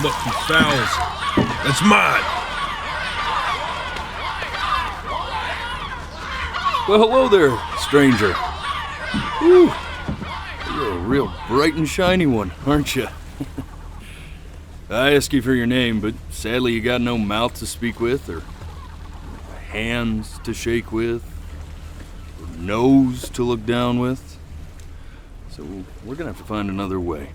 up these fowls. That's mine. Well, hello there, stranger. Whew. You're a real bright and shiny one, aren't you? I asked you for your name, but sadly you got no mouth to speak with, or hands to shake with, or nose to look down with. So we're gonna have to find another way.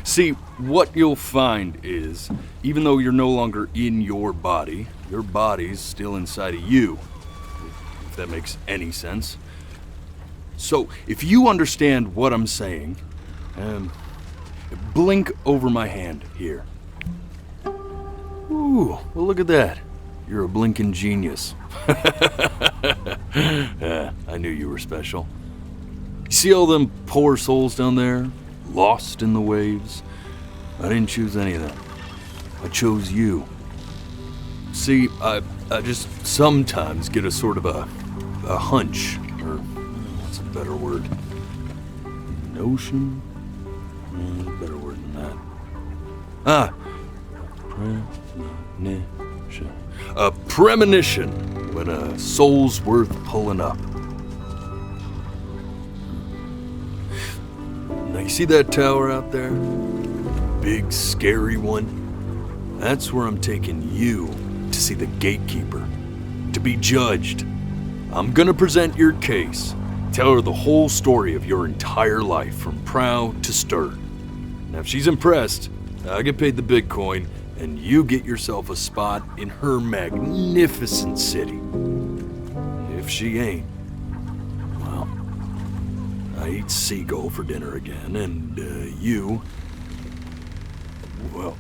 See, what you'll find is, even though you're no longer in your body's still inside of you. If that makes any sense. So, if you understand what I'm saying, blink over my hand here. Ooh, well look at that. You're a blinking genius. Yeah, I knew you were special. You see all them poor souls down there, lost in the waves? I didn't choose any of them. I chose you. See, I just sometimes get a sort of a hunch, or what's a better word? Notion? Better word than that. Premonition. A premonition when a soul's worth pulling up. Now you see that tower out there? Big, scary one? That's where I'm taking you to see the gatekeeper, to be judged. I'm gonna present your case, tell her the whole story of your entire life from prow to stern. Now if she's impressed, I get paid the Bitcoin, and you get yourself a spot in her magnificent city. If she ain't, well, I eat seagull for dinner again, and you, well,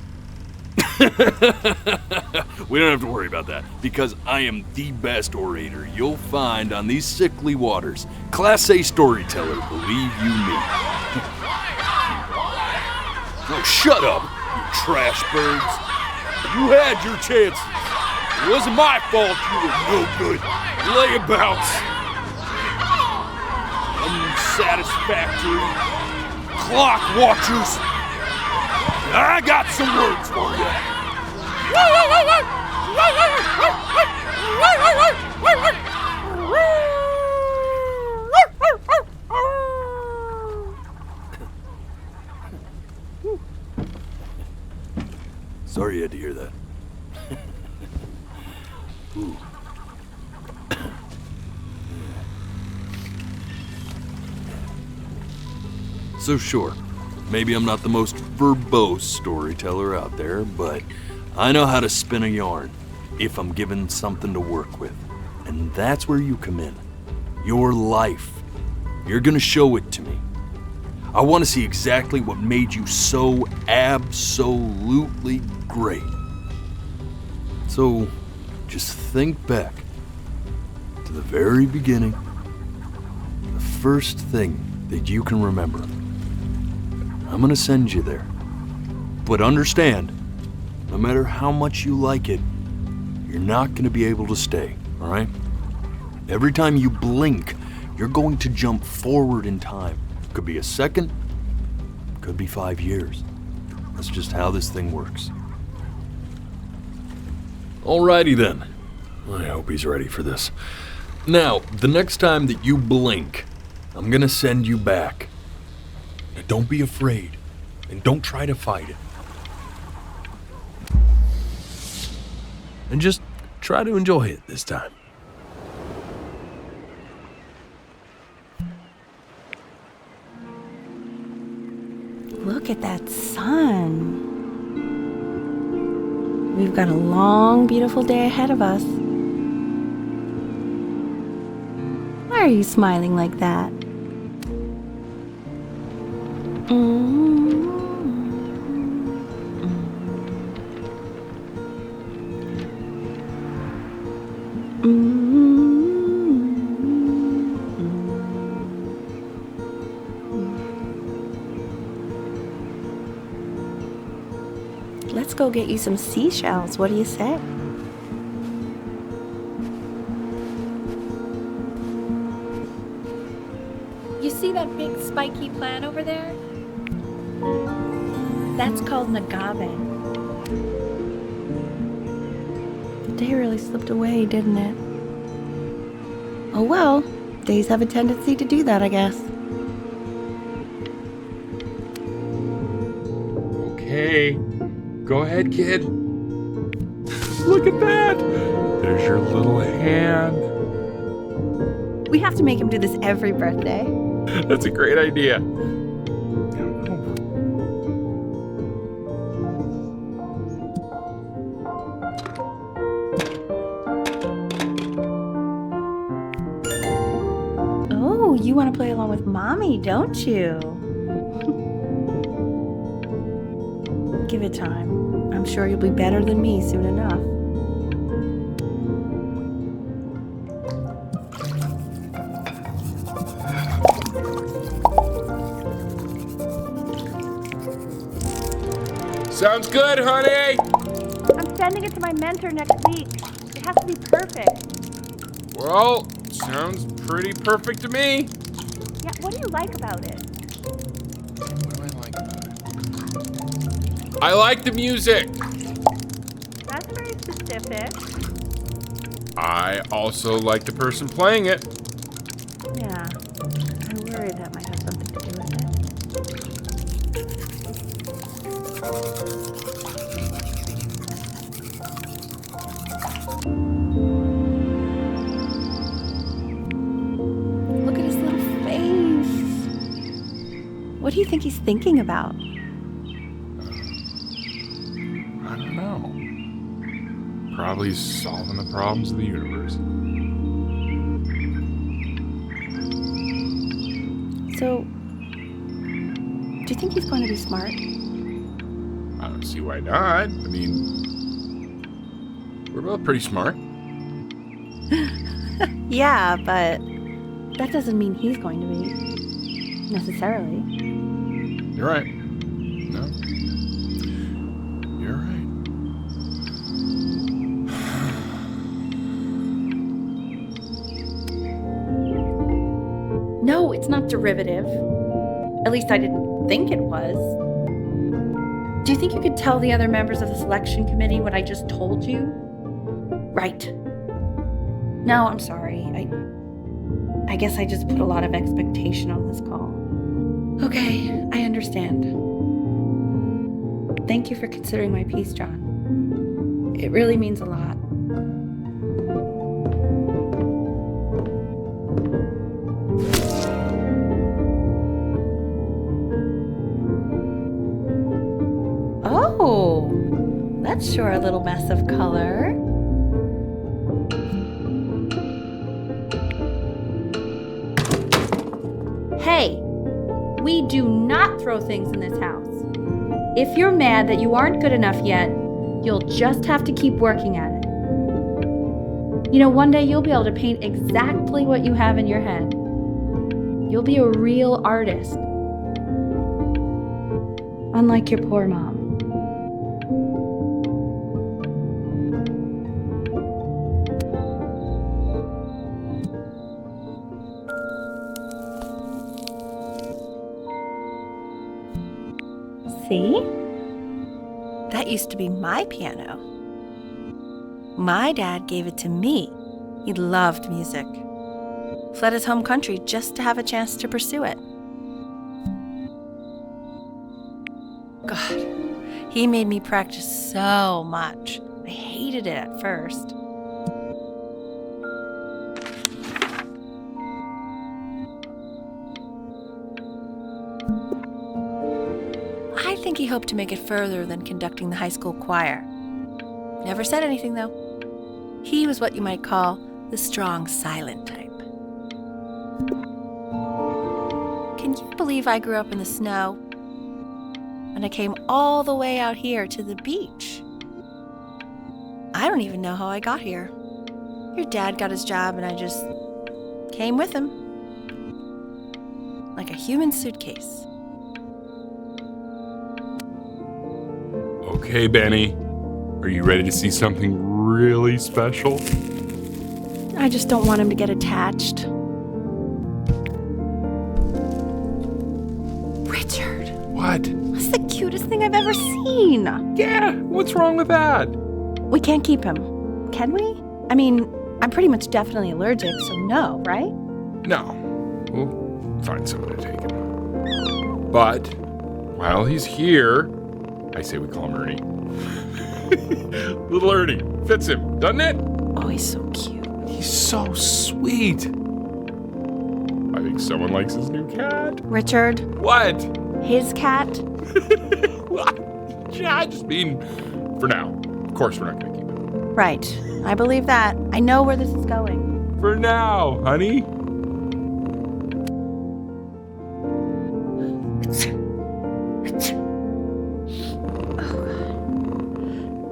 we don't have to worry about that, because I am the best orator you'll find on these sickly waters. Class A storyteller, believe you me. Oh, shut up, you trash birds. You had your chances. It wasn't my fault you were no good layabouts. Unsatisfactory clock watchers. I got some words for you. Sorry you had to hear that. Ooh. So sure, maybe I'm not the most verbose storyteller out there, but I know how to spin a yarn if I'm given something to work with. And that's where you come in. Your life. You're gonna show it to me. I want to see exactly what made you so absolutely great. So, just think back to the very beginning, the first thing that you can remember. I'm gonna send you there. But understand, no matter how much you like it, you're not gonna be able to stay, all right? Every time you blink, you're going to jump forward in time. Could be a second, could be 5 years. That's just how this thing works. Alrighty then. I hope he's ready for this. Now, the next time that you blink, I'm gonna send you back. Now, don't be afraid, and don't try to fight it. And just try to enjoy it this time. Look at that sun. We've got a long, beautiful day ahead of us. Why are you smiling like that? Let's go get you some seashells. What do you say? You see that big spiky plant over there? That's called agave. day really slipped away, didn't it? Oh well, days have a tendency to do that, I guess. Okay, go ahead, kid. Look at that! There's your little hand. We have to make him do this every birthday. That's a great idea. Oh, you want to play along with Mommy, don't you? Give it time. I'm sure you'll be better than me soon enough. Sounds good, honey! I'm sending it to my mentor next week. It has to be perfect. Well, sounds pretty perfect to me. Yeah, what do you like about it? What do I like about it? I like the music. That's very specific. I also like the person playing it. Yeah, I worry that might have something to do with it. Look at his little face. What do you think he's thinking about? I don't know. Probably solving the problems of the universe. So, do you think he's going to be smart? I don't see why not. I mean, we're both pretty smart. Yeah, but that doesn't mean he's going to be. Necessarily. You're right. No. You're right. No, it's not derivative. At least I didn't think it was. Do you think you could tell the other members of the selection committee what I just told you? Right. No, I'm sorry. I guess I just put a lot of expectation on this call. Okay, I understand. Thank you for considering my piece, John. It really means a lot. Oh, that's sure a little mess of color. Hey, we do not throw things in this house. If you're mad that you aren't good enough yet, you'll just have to keep working at it. You know, one day you'll be able to paint exactly what you have in your head. You'll be a real artist. Unlike your poor mom. See? That used to be my piano. My dad gave it to me. He loved music. Fled his home country just to have a chance to pursue it. God, he made me practice so much. I hated it at first. I think he hoped to make it further than conducting the high school choir. Never said anything, though. He was what you might call the strong, silent type. Can you believe I grew up in the snow? And I came all the way out here to the beach. I don't even know how I got here. Your dad got his job and I just came with him. Like a human suitcase. Okay, Benny. Are you ready to see something really special? I just don't want him to get attached. Richard, What? that's the cutest thing I've ever seen. Yeah, what's wrong with that? We can't keep him. can we? I mean, I'm pretty much definitely allergic, so no, right? No. We'll find someone to take him. But while he's here, I say we call him Ernie. Little Ernie. Fits him, doesn't it? Oh, he's so cute. He's so sweet. I think someone likes his new cat. Richard, What? his cat? Yeah, I just mean for now. Of course we're not going to keep him. Right. I believe that. I know where this is going. For now, honey.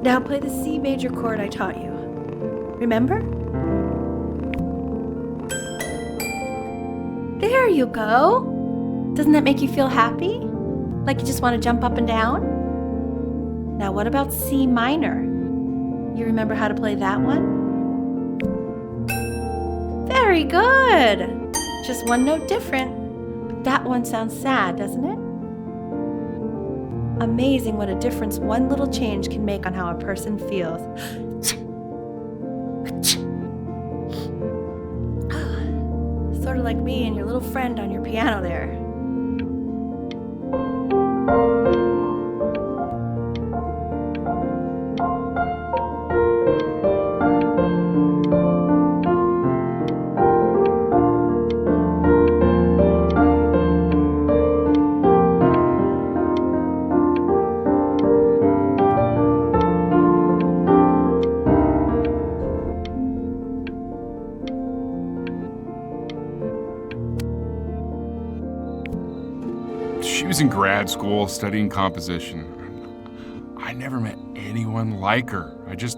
Now play the C major chord I taught you. Remember? There you go. Doesn't that make you feel happy? Like you just want to jump up and down? Now what about C minor? You remember how to play that one? Very good. Just one note different. But that one sounds sad, doesn't it? Amazing what a difference one little change can make on how a person feels. Sort of like me and your little friend on your piano there. She was in grad school studying composition. I never met anyone like her. I just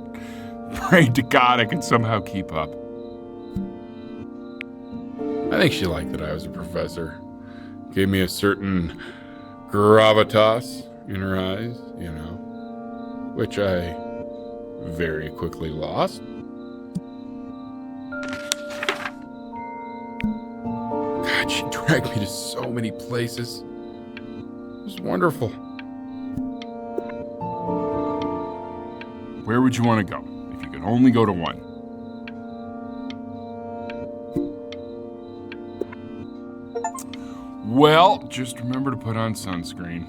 prayed to God I could somehow keep up. I think she liked that I was a professor. Gave me a certain gravitas in her eyes, you know, which I very quickly lost. God, she dragged me to so many places. It was wonderful. Where would you want to go if you could only go to one? Well, just remember to put on sunscreen.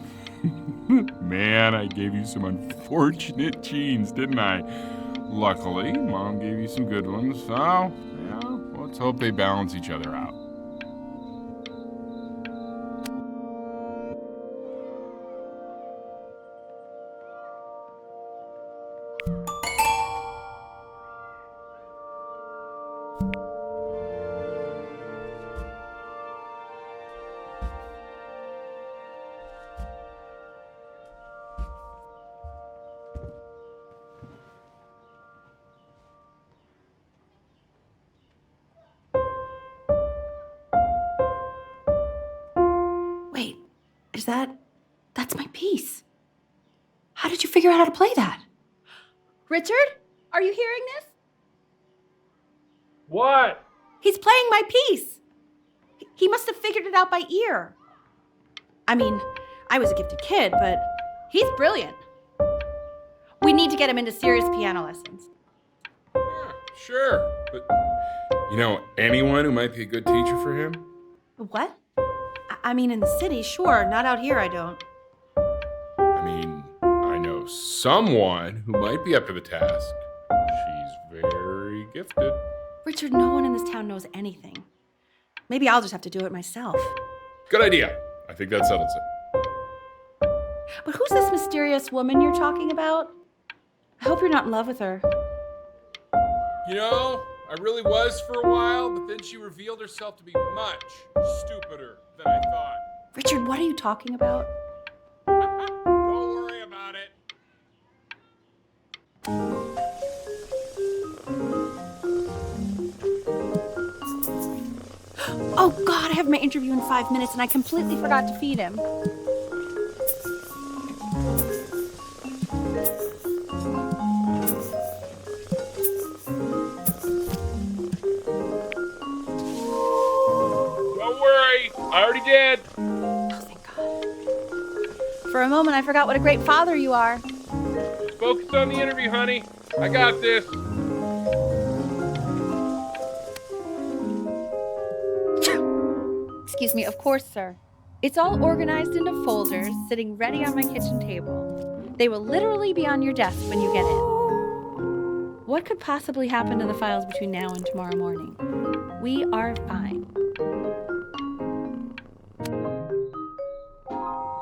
Man, I gave you some unfortunate genes, didn't I? Luckily, Mom gave you some good ones, so yeah, let's hope they balance each other out. Wait, that's my piece. How did you figure out how to play that? Richard, are you hearing this? What? He's playing my piece. He must have figured it out by ear. I mean, I was a gifted kid, but he's brilliant. We need to get him into serious piano lessons. Sure, but you know anyone who might be a good teacher for him? What? I mean, in the city, sure. Not out here, I don't. I mean, I know someone who might be up to the task. She's very gifted. Richard, no one in this town knows anything. Maybe I'll just have to do it myself. Good idea. I think that settles it. But who's this mysterious woman you're talking about? I hope you're not in love with her. You know, I really was for a while, but then she revealed herself to be much stupider than I thought. Richard, what are you talking about? Don't worry about it. Oh God, I have my interview in 5 minutes and I completely forgot to feed him. Don't worry, I already did. Oh, thank God. For a moment, I forgot what a great father you are. Just focus on the interview, honey. I got this. Excuse me, of course, sir. It's all organized into folders, sitting ready on my kitchen table. They will literally be on your desk when you get in. What could possibly happen to the files between now and tomorrow morning? We are fine.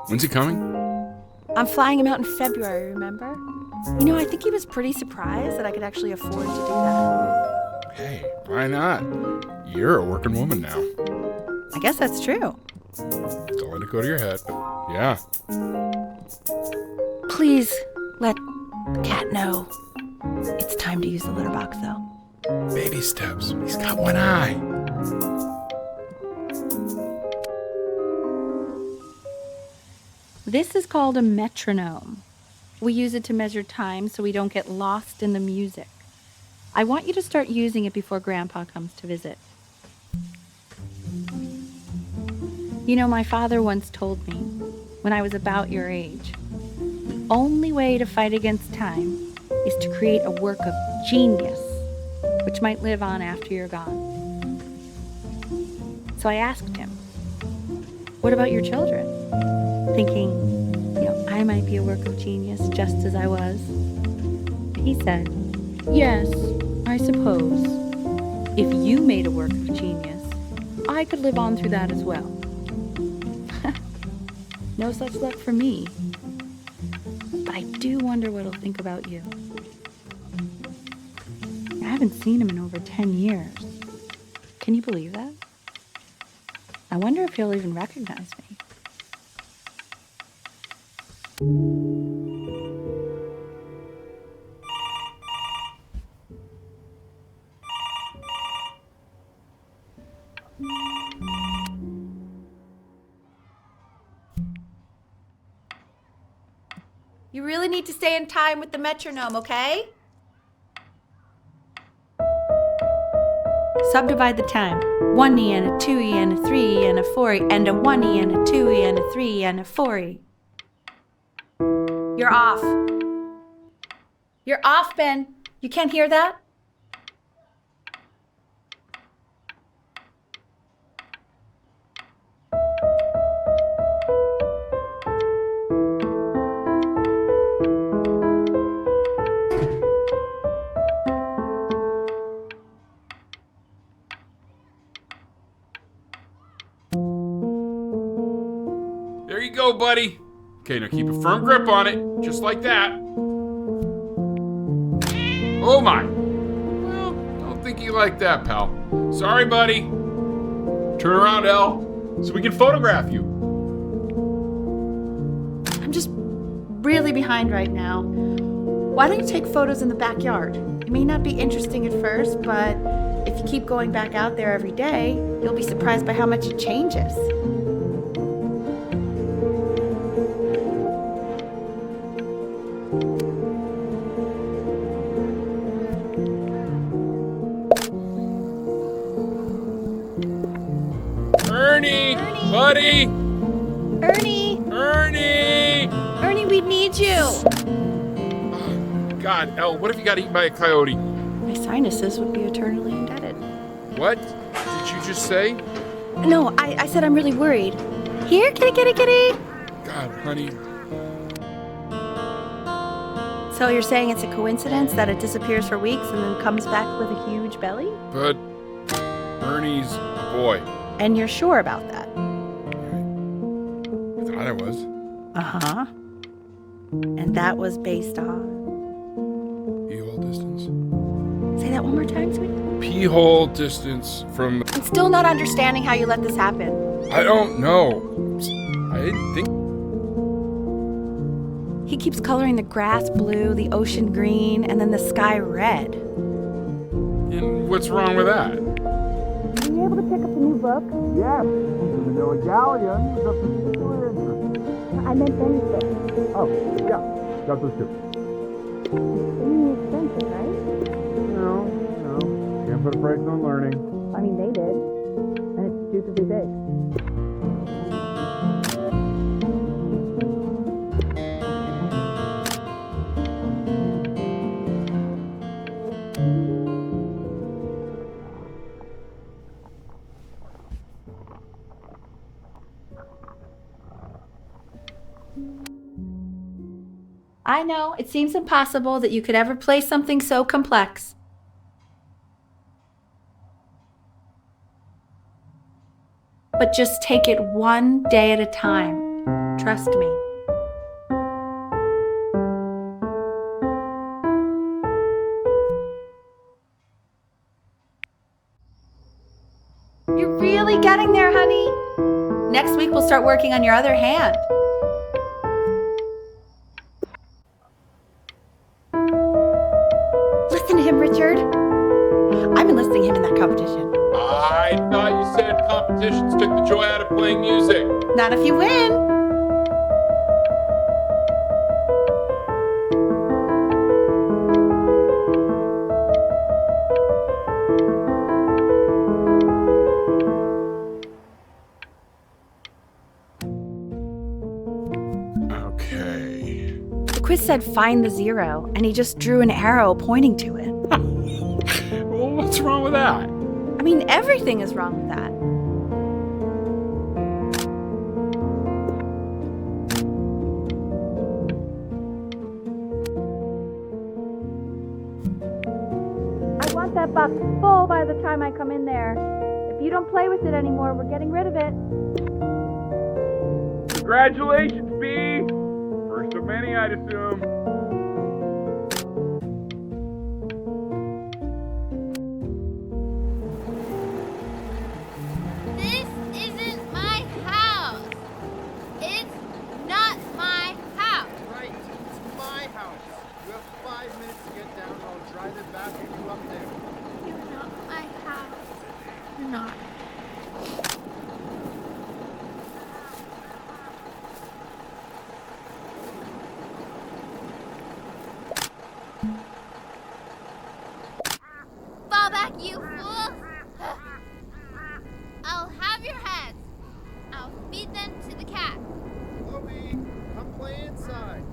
When's he coming? I'm flying him out in February, remember? You know, I think he was pretty surprised that I could actually afford to do that. Hey, why not? You're a working woman now. I guess that's true. Don't let it go to your head. Yeah. Please let the cat know. It's time to use the litter box, though. Baby steps. He's got one eye. This is called a metronome. We use it to measure time so we don't get lost in the music. I want you to start using it before Grandpa comes to visit. You know, my father once told me, when I was about your age, the only way to fight against time is to create a work of genius, which might live on after you're gone. So I asked him, what about your children? Thinking, I might be a work of genius just as I was. He said, yes, I suppose. If you made a work of genius, I could live on through that as well. No such luck for me. But I do wonder what he'll think about you. I haven't seen him in over 10 years. Can you believe that? I wonder if he'll even recognize me. You really need to stay in time with the metronome, okay? Subdivide the time. 1E and a 2E and a 3E and a 4E and a 1E and a 2E and a 3E and a 4E. You're off. You're off, Ben. You can't hear that? There you go, buddy. Okay, now keep a firm grip on it, just like that. Oh my. Well, don't think you like that, pal. Sorry, buddy. Turn around, Elle, so we can photograph you. I'm just really behind right now. Why don't you take photos in the backyard? It may not be interesting at first, but if you keep going back out there every day, you'll be surprised by how much it changes. Ernie! Buddy! Ernie! Ernie, we need you. God, Elle, what if you got eaten by a coyote? My sinuses would be eternally indebted. What did you just say? No, I said I'm really worried. Here, kitty. God, honey. So you're saying it's a coincidence that it disappears for weeks and then comes back with a huge belly? But Ernie's a boy. And you're sure about that? I thought I was. Uh-huh. And that was based on... Pee-hole distance. Say that one more time, sweet. Pee-hole distance from... I'm still not understanding how you let this happen. I don't know. I didn't think... He keeps coloring the grass blue, the ocean green, and then the sky red. And what's wrong with that? Were you able to pick up the new book? Yes, the Manila Galleon is of particular interest. I meant Benny's book. Oh, yeah, got those two. Extremely expensive, right? No, can't put a price on learning. I mean, they did. And it's stupidly big. I know, it seems impossible that you could ever play something so complex. But just take it one day at a time. Trust me. You're really getting there, honey. Next week, we'll start working on your other hand. Listen to him, Richard. I'm enlisting him in that competition. I thought you said competitions took the joy out of playing music. Not if you win. Okay. The quiz said find the zero, and he just drew an arrow pointing to it. Well, what's wrong with that? I mean, everything is wrong with that. I want that box full by the time I come in there. If you don't play with it anymore, we're getting rid of it. Congratulations, B! First of many, I'd assume. This isn't my house. It's not my house. Right, it's my house. You have 5 minutes to get down, and I'll drive it back and you up there. You're not my house. You're not. Fall back, you fool! I'll have your heads. I'll feed them to the cat. Chloe, come play inside.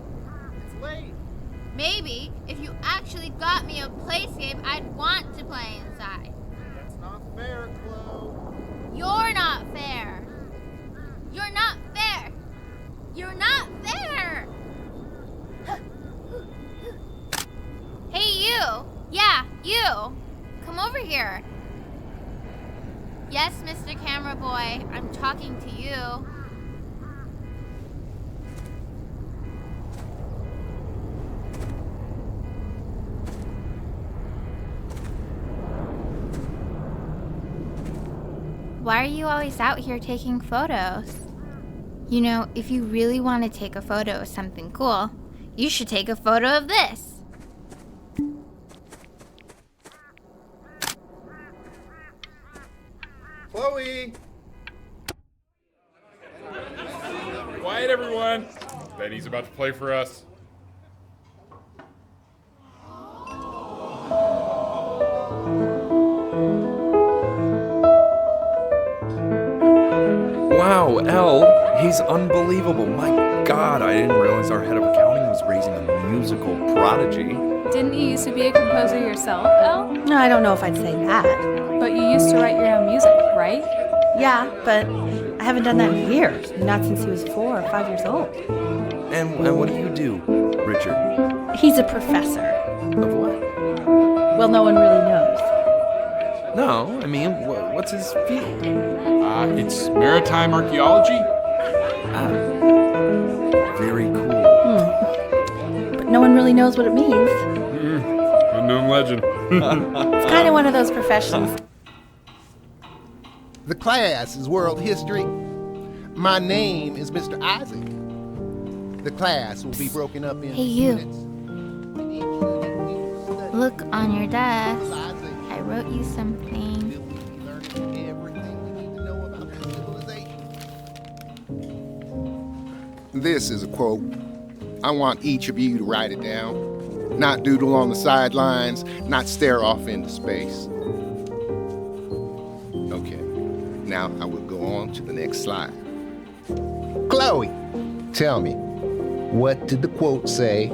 It's late. Maybe if you actually got me a playscape, I'd want to play inside. That's not fair, Chloe. You're not fair. You're not fair. You're not fair. Hey, you. Yeah, you. Come over here. Yes, Mr. Camera Boy, I'm talking to you. Why are you always out here taking photos? You know, if you really want to take a photo of something cool, you should take a photo of this. Chloe! Quiet, everyone. Benny's about to play for us. Wow, Elle, he's unbelievable. My God, I didn't realize our head of accounting was raising a musical prodigy. Didn't you used to be a composer yourself, Elle? No, I don't know if I'd say that. But you used to write your own music, right? Yeah, but I haven't done that in years. Not since he was 4 or 5 years old. And what do you do, Richard? He's a professor. Of what? Well, no one really knows. No, I mean, what's his field? It's maritime archaeology. Very cool. But no one really knows what it means. Unknown legend. It's kind of one of those professions. The class is world history. My name is Mr. Isaac. The class will be broken up in Hey, you. units. And each unit will study Look on your desk. Isaac. I wrote you something. We'll be learning everything we need to know about this civilization. This is a quote. I want each of you to write it down. Not doodle on the sidelines, not stare off into space. Okay, now I will go on to the next slide. Chloe, tell me, what did the quote say?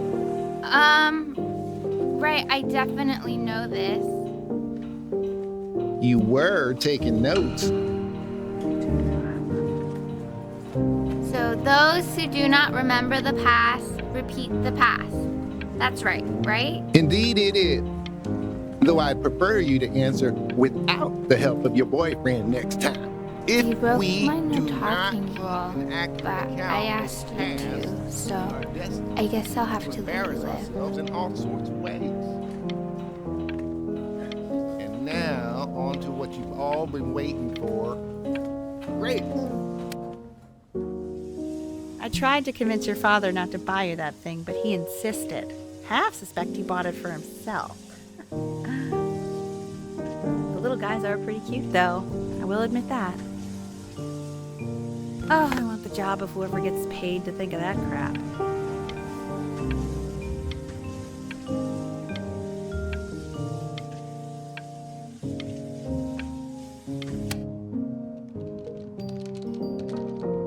Right, I definitely know this. You were taking notes. So those who do not remember the past repeat the past. That's right, right? Indeed it is. Though I'd prefer you to answer without the help of your boyfriend next time. If You broke we my do no not talking keep rule, an accurate but account I of asked the you past, to, so our destiny I guess I'll have to let you embarrass live. ourselves in all sorts of ways. And now, on to what you've all been waiting for. Grace. I tried to convince your father not to buy you that thing, but he insisted. Half suspect he bought it for himself. The little guys are pretty cute, though. I will admit that. Oh, I want the job of whoever gets paid to think of that crap.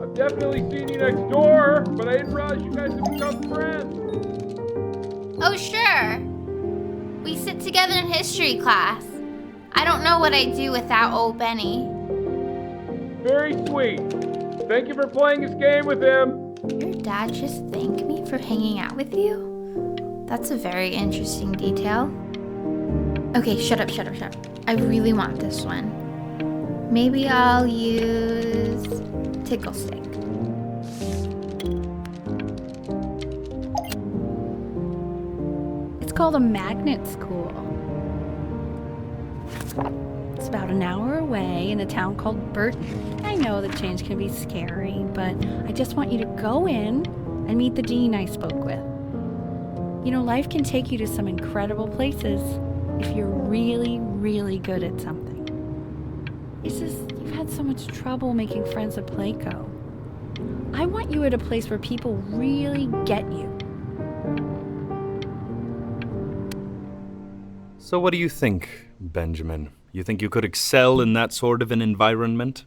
I've definitely seen you next door, but I didn't realize you guys had become friends. Oh, sure. We sit together in history class. I don't know what I'd do without old Benny. Very sweet. Thank you for playing this game with him. Your dad just thanked me for hanging out with you? That's a very interesting detail. Okay, shut up. I really want this one. Maybe I'll use Tickle Stick. It's called a magnet school. It's about an hour away in a town called Burton. I know that change can be scary, but I just want you to go in and meet the dean I spoke with. You know, life can take you to some incredible places if you're really, really good at something. It's just, you've had so much trouble making friends at Playco. I want you at a place where people really get you. So what do you think, Benjamin? You think you could excel in that sort of an environment?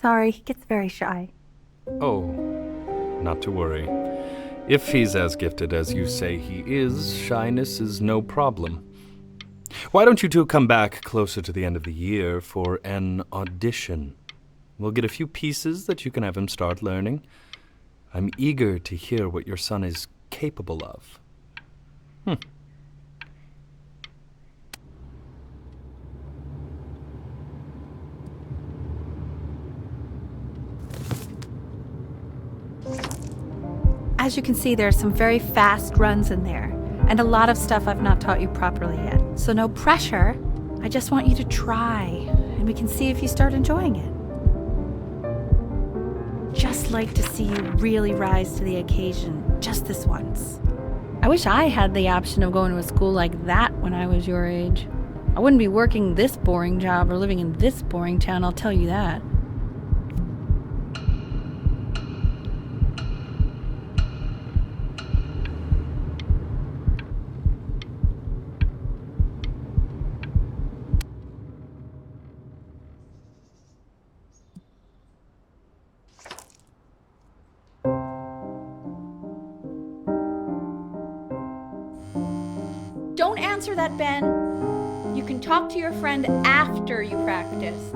Sorry, he gets very shy. Oh, not to worry. If he's as gifted as you say he is, shyness is no problem. Why don't you two come back closer to the end of the year for an audition? We'll get a few pieces that you can have him start learning. I'm eager to hear what your son is capable of. As you can see, there are some very fast runs in there, and a lot of stuff I've not taught you properly yet. So no pressure. I just want you to try, and we can see if you start enjoying it. Just like to see you really rise to the occasion, just this once. I wish I had the option of going to a school like that when I was your age. I wouldn't be working this boring job or living in this boring town, I'll tell you that. Don't answer that, Ben. You can talk to your friend after you practice.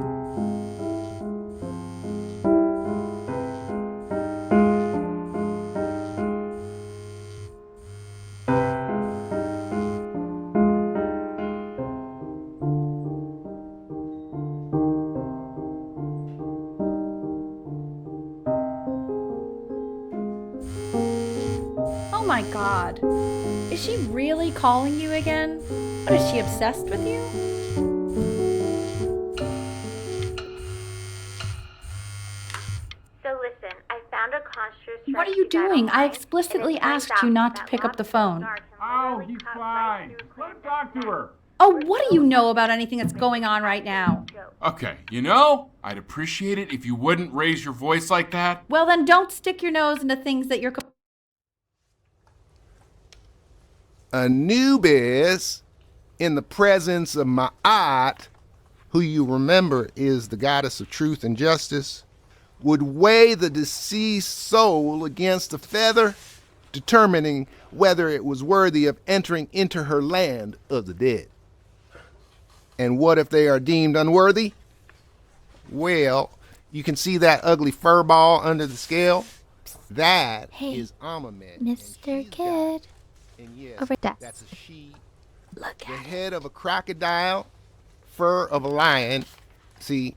Oh my God. Is she really calling you again? What, is she obsessed with you? So listen, I found a construct. What are you doing? I explicitly asked you not to pick up the phone. Oh, he's fine. Let him talk to her. Oh, what do you know about anything that's going on right now? Okay, you know, I'd appreciate it if you wouldn't raise your voice like that. Well, then don't stick your nose into things that you're... Anubis, in the presence of Ma'at, who you remember is the goddess of truth and justice, would weigh the deceased soul against a feather, determining whether it was worthy of entering into her land of the dead. And what if they are deemed unworthy? Well, You can see that ugly fur ball under the scale? That is Hey, Amamet. Mr. Kid. And yes, Over there. that's a she. Look The at it. head of a crocodile, fur of a lion, see,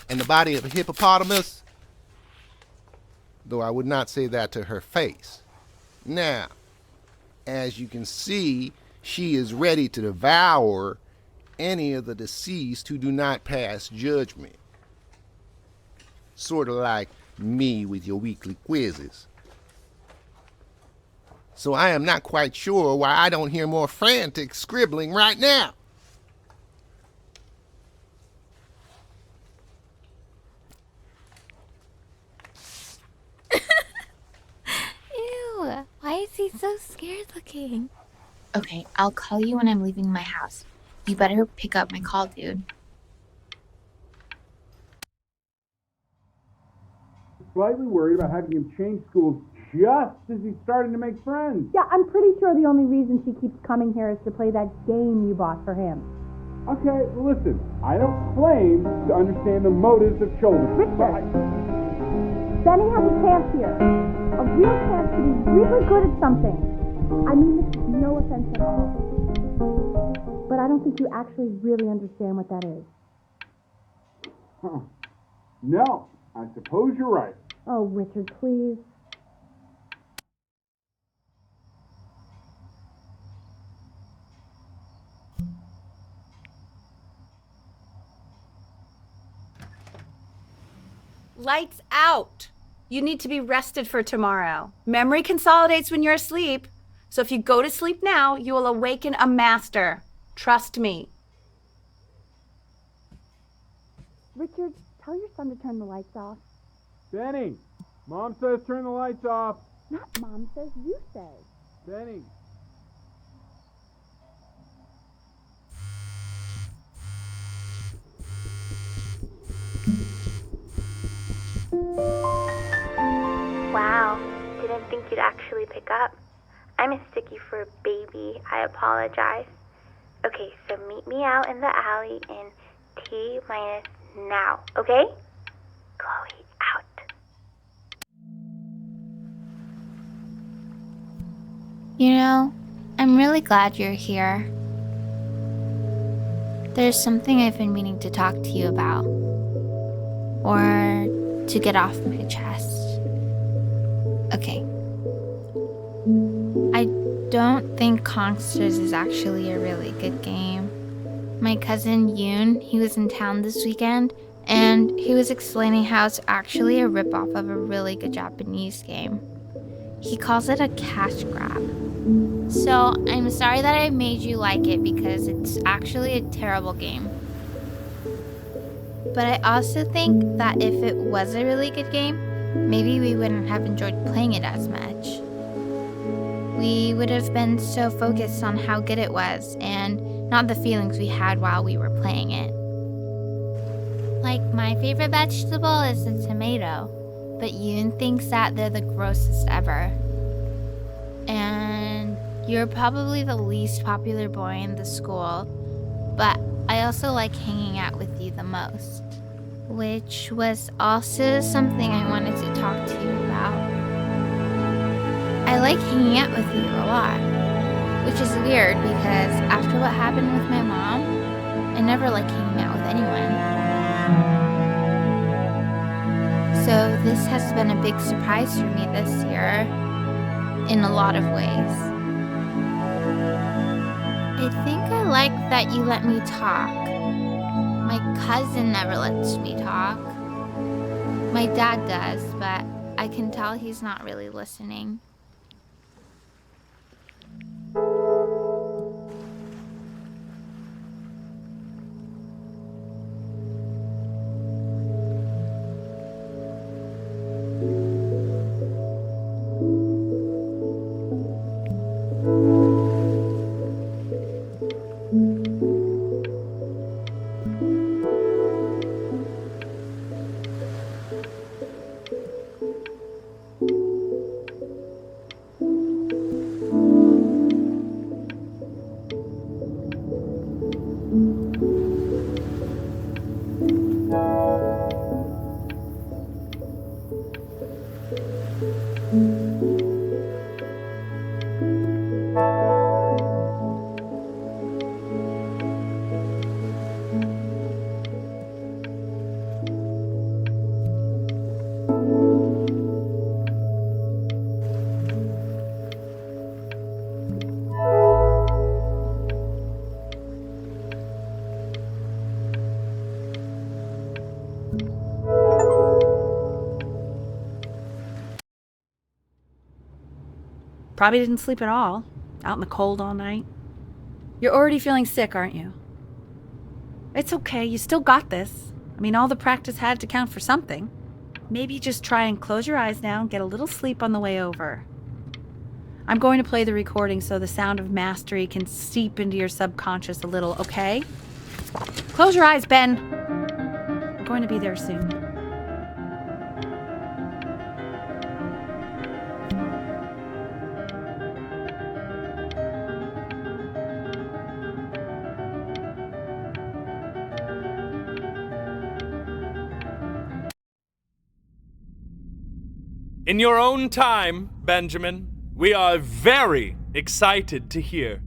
and the body of a hippopotamus, though I would not say that to her face. Now, as you can see, she is ready to devour any of the deceased who do not pass judgment. Sort of like me with your weekly quizzes. So I am not quite sure why I don't hear more frantic scribbling right now. Ew. Why is he so scared looking? Okay, I'll call you when I'm leaving my house. You better pick up my call, dude. Slightly worried about having him change schools just as he's starting to make friends. Yeah, I'm pretty sure the only reason she keeps coming here is to play that game you bought for him. Okay, listen, I don't claim to understand the motives of children. Richard! Benny has a chance here. A real chance to be really good at something. I mean this is no offense at all. But I don't think you actually really understand what that is. Huh. No, I suppose you're right. Oh, Richard, please. Lights out. You need to be rested for tomorrow. Memory consolidates when you're asleep. So if you go to sleep now, you will awaken a master. Trust me. Richard, tell your son to turn the lights off. Benny, Mom says turn the lights off. Not Mom says, you say. Benny. Wow, didn't think you'd actually pick up. I'm a sticky for a baby. I apologize. Okay, so meet me out in the alley in T minus now, okay? Chloe, out. You know, I'm really glad you're here. There's something I've been meaning to talk to you about. Or to get off my chest. Okay. I don't think Kongsters is actually a really good game. My cousin Yoon, he was in town this weekend, and he was explaining how it's actually a ripoff of a really good Japanese game. He calls it a cash grab. So I'm sorry that I made you like it because it's actually a terrible game. But I also think that if it was a really good game, maybe we wouldn't have enjoyed playing it as much. We would have been so focused on how good it was and not the feelings we had while we were playing it. Like, my favorite vegetable is the tomato, but Yoon thinks that they're the grossest ever. And you're probably the least popular boy in the school, but I also like hanging out with you the most. Which was also something I wanted to talk to you about. I like hanging out with you a lot, which is weird because after what happened with my mom, I never like hanging out with anyone. So this has been a big surprise for me this year, in a lot of ways. I think I like that you let me talk. My cousin never lets me talk. My dad does, but I can tell he's not really listening. Probably didn't sleep at all. Out in the cold all night. You're already feeling sick, aren't you? It's okay. You still got this. I mean, all the practice had to count for something. Maybe just try and close your eyes now and get a little sleep on the way over. I'm going to play the recording so the sound of mastery can seep into your subconscious a little, okay? Close your eyes, Ben. We're going to be there soon. In your own time, Benjamin, we are very excited to hear.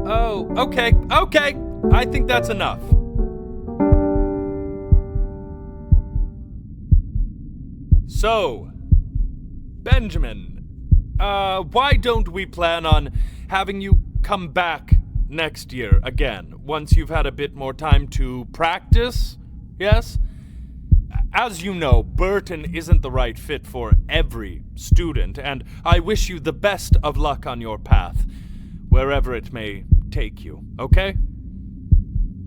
Oh, okay. I think that's enough. So, Benjamin, why don't we plan on having you come back next year again, once you've had a bit more time to practice? Yes? As you know, Burton isn't the right fit for every student, and I wish you the best of luck on your path, wherever it may take you, okay?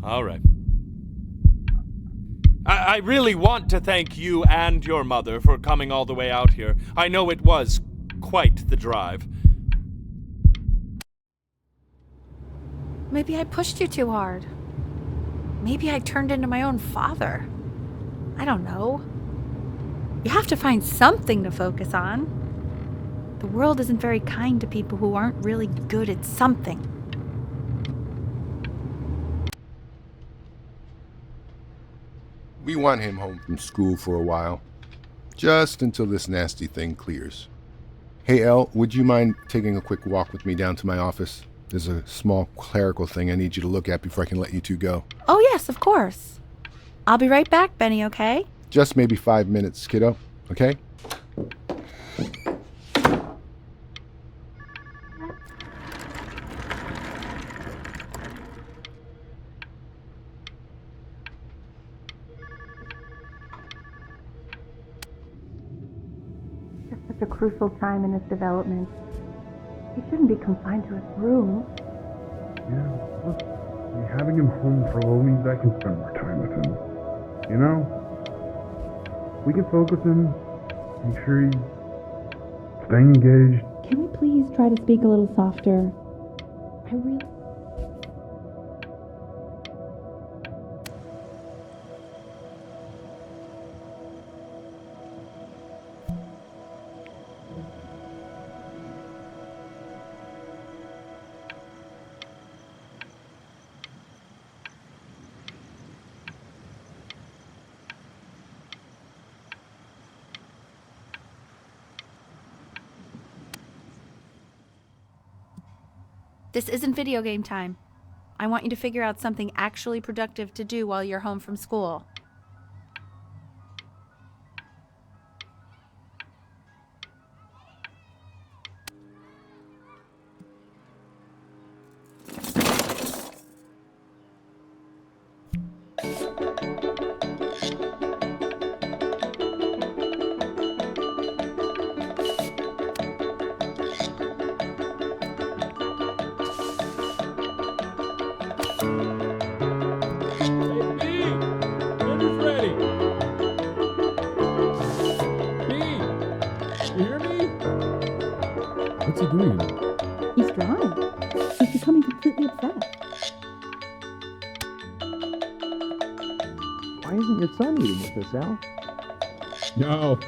All right. I really want to thank you and your mother for coming all the way out here. I know it was quite the drive. Maybe I pushed you too hard. Maybe I turned into my own father. I don't know. You have to find something to focus on. The world isn't very kind to people who aren't really good at something. We want him home from school for a while. Just until this nasty thing clears. Hey, Elle, would you mind taking a quick walk with me down to my office? There's a small clerical thing I need you to look at before I can let you two go. Oh, yes, of course. I'll be right back, Benny, okay? Just maybe 5 minutes, kiddo, okay? Such a crucial time in his development. He shouldn't be confined to his room. Yeah, look, having him home for a little means I can spend more time with him. You know? We can focus him, make sure he's staying engaged. Can we please try to speak a little softer? I really... This isn't video game time. I want you to figure out something actually productive to do while you're home from school. What's he doing? He's drawing. He's becoming completely obsessed. Why isn't your son eating with us, Al? No.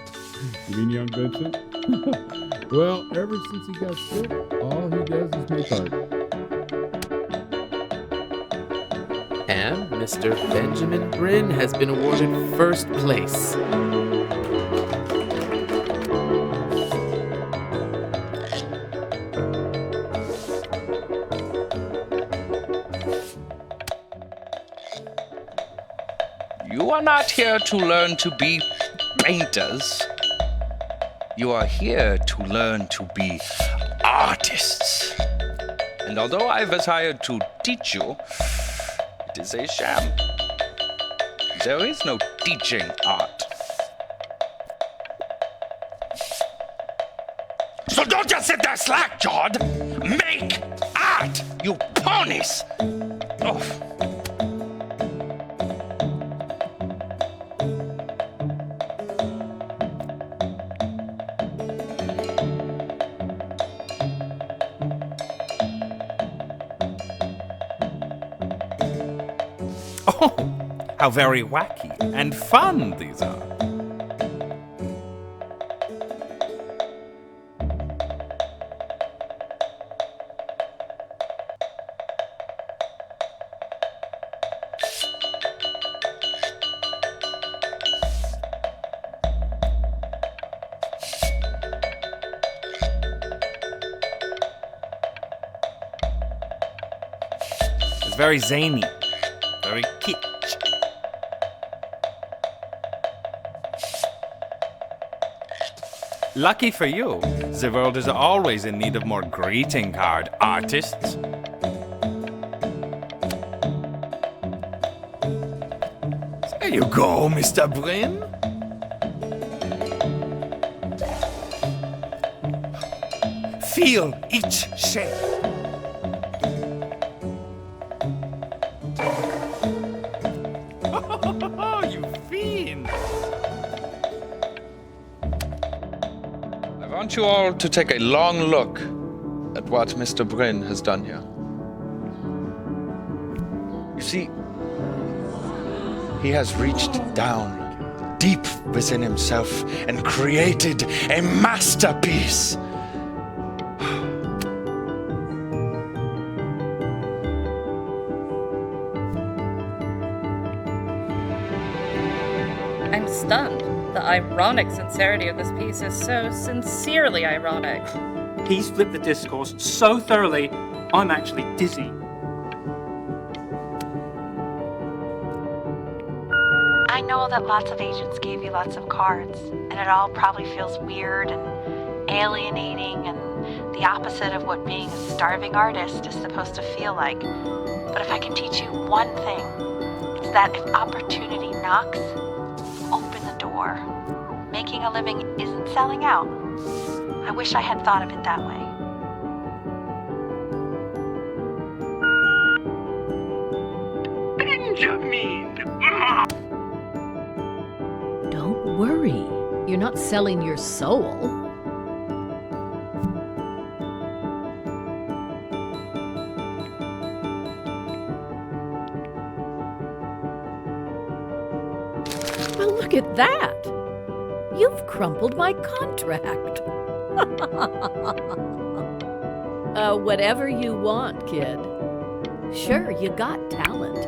You mean young Vincent? Well, ever since he got sick, all he does is make art. And Mr. Benjamin Bryn has been awarded first place. You are not here to learn to be painters. You are here to learn to be artists. And although I was hired to teach you, it is a sham. There is no teaching art. So don't just sit there slack-jawed. Make art, you ponies! Oh. Oh, how very wacky and fun these are. It's very zany. Very kitsch. Lucky for you, the world is always in need of more greeting card artists. There you go, Mr. Bryn. Feel each shape. You fiend! I want you all to take a long look at what Mr. Bryn has done here. You see, he has reached down deep within himself and created a masterpiece. I'm stunned. The ironic sincerity of this piece is so sincerely ironic. He's flipped the discourse so thoroughly, I'm actually dizzy. I know that lots of agents gave you lots of cards, and it all probably feels weird and alienating and the opposite of what being a starving artist is supposed to feel like. But if I can teach you one thing, it's that if opportunity knocks, open the door. Making a living isn't selling out. I wish I had thought of it that way. Benjamin! Don't worry. You're not selling your soul. Well, look at that. You've crumpled my contract. Whatever you want, kid. Sure, you got talent.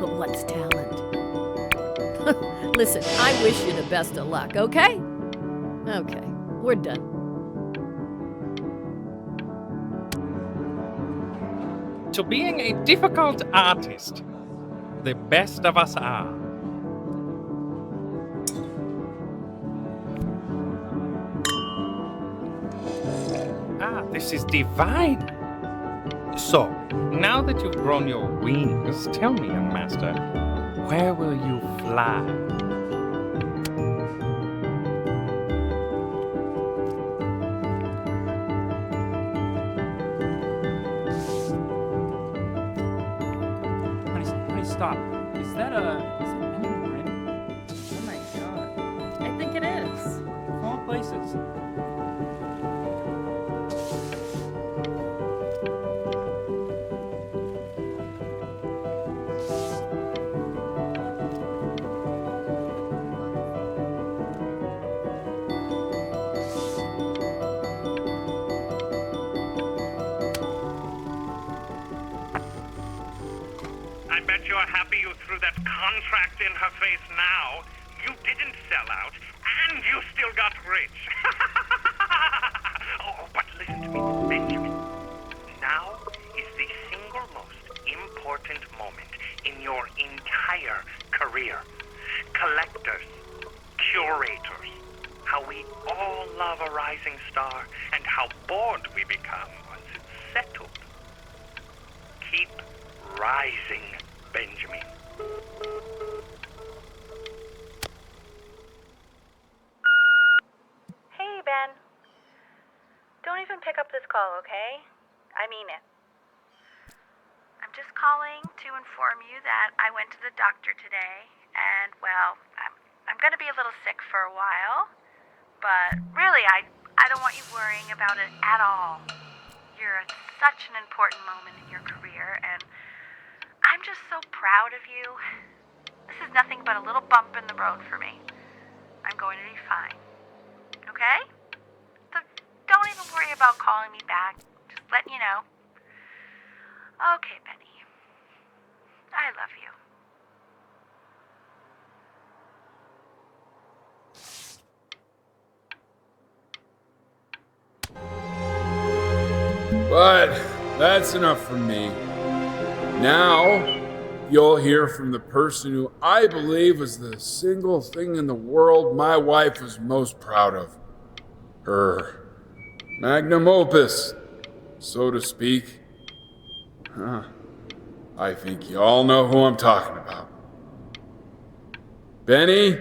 But what's talent? Listen, I wish you the best of luck, okay? Okay, we're done. To being a difficult artist, the best of us are. This is divine. So, now that you've grown your wings, tell me, young master, where will you fly? Honey, stop. Is that Benjamin Bryn? Oh my god. I think it is. Of all places. I bet you're happy you threw that contract in her face now. You didn't sell out, and you still got rich. Oh, but listen to me, Benjamin. Now is the single most important moment in your entire career. mean it. I'm just calling to inform you that I went to the doctor today, and, well, I'm going to be a little sick for a while, but really, I don't want you worrying about it at all. You're at such an important moment in your career, and I'm just so proud of you. This is nothing but a little bump in the road for me. I'm going to be fine. Okay? So don't even worry about calling me back. Just letting you know. Okay, Benny. I love you. But that's enough from me. Now, you'll hear from the person who I believe was the single thing in the world my wife was most proud of. Her magnum opus, so to speak. I think you all know who I'm talking about. Benny, you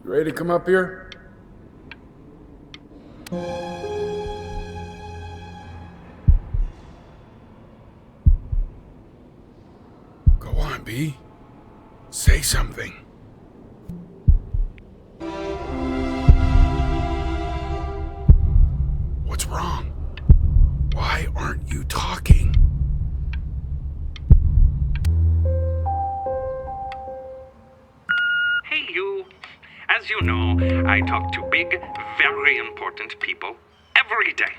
ready to come up here? Go on, B. Say something. What's wrong? Why aren't you talking? Hey, you. As you know, I talk to big, very important people every day.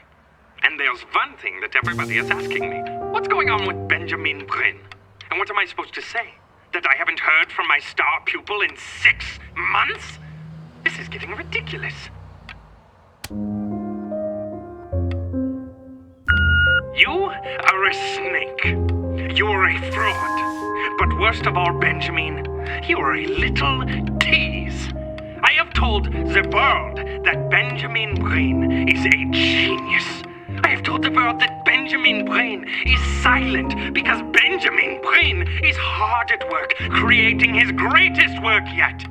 And there's one thing that everybody is asking me. What's going on with Benjamin Bryn? And what am I supposed to say? That I haven't heard from my star pupil in 6 months? This is getting ridiculous. You are a snake. You're a fraud. But worst of all, Benjamin, you're a little tease. I have told the world that Benjamin Bryn is a genius. I have told the world that Benjamin Bryn is silent because Benjamin Bryn is hard at work creating his greatest work yet.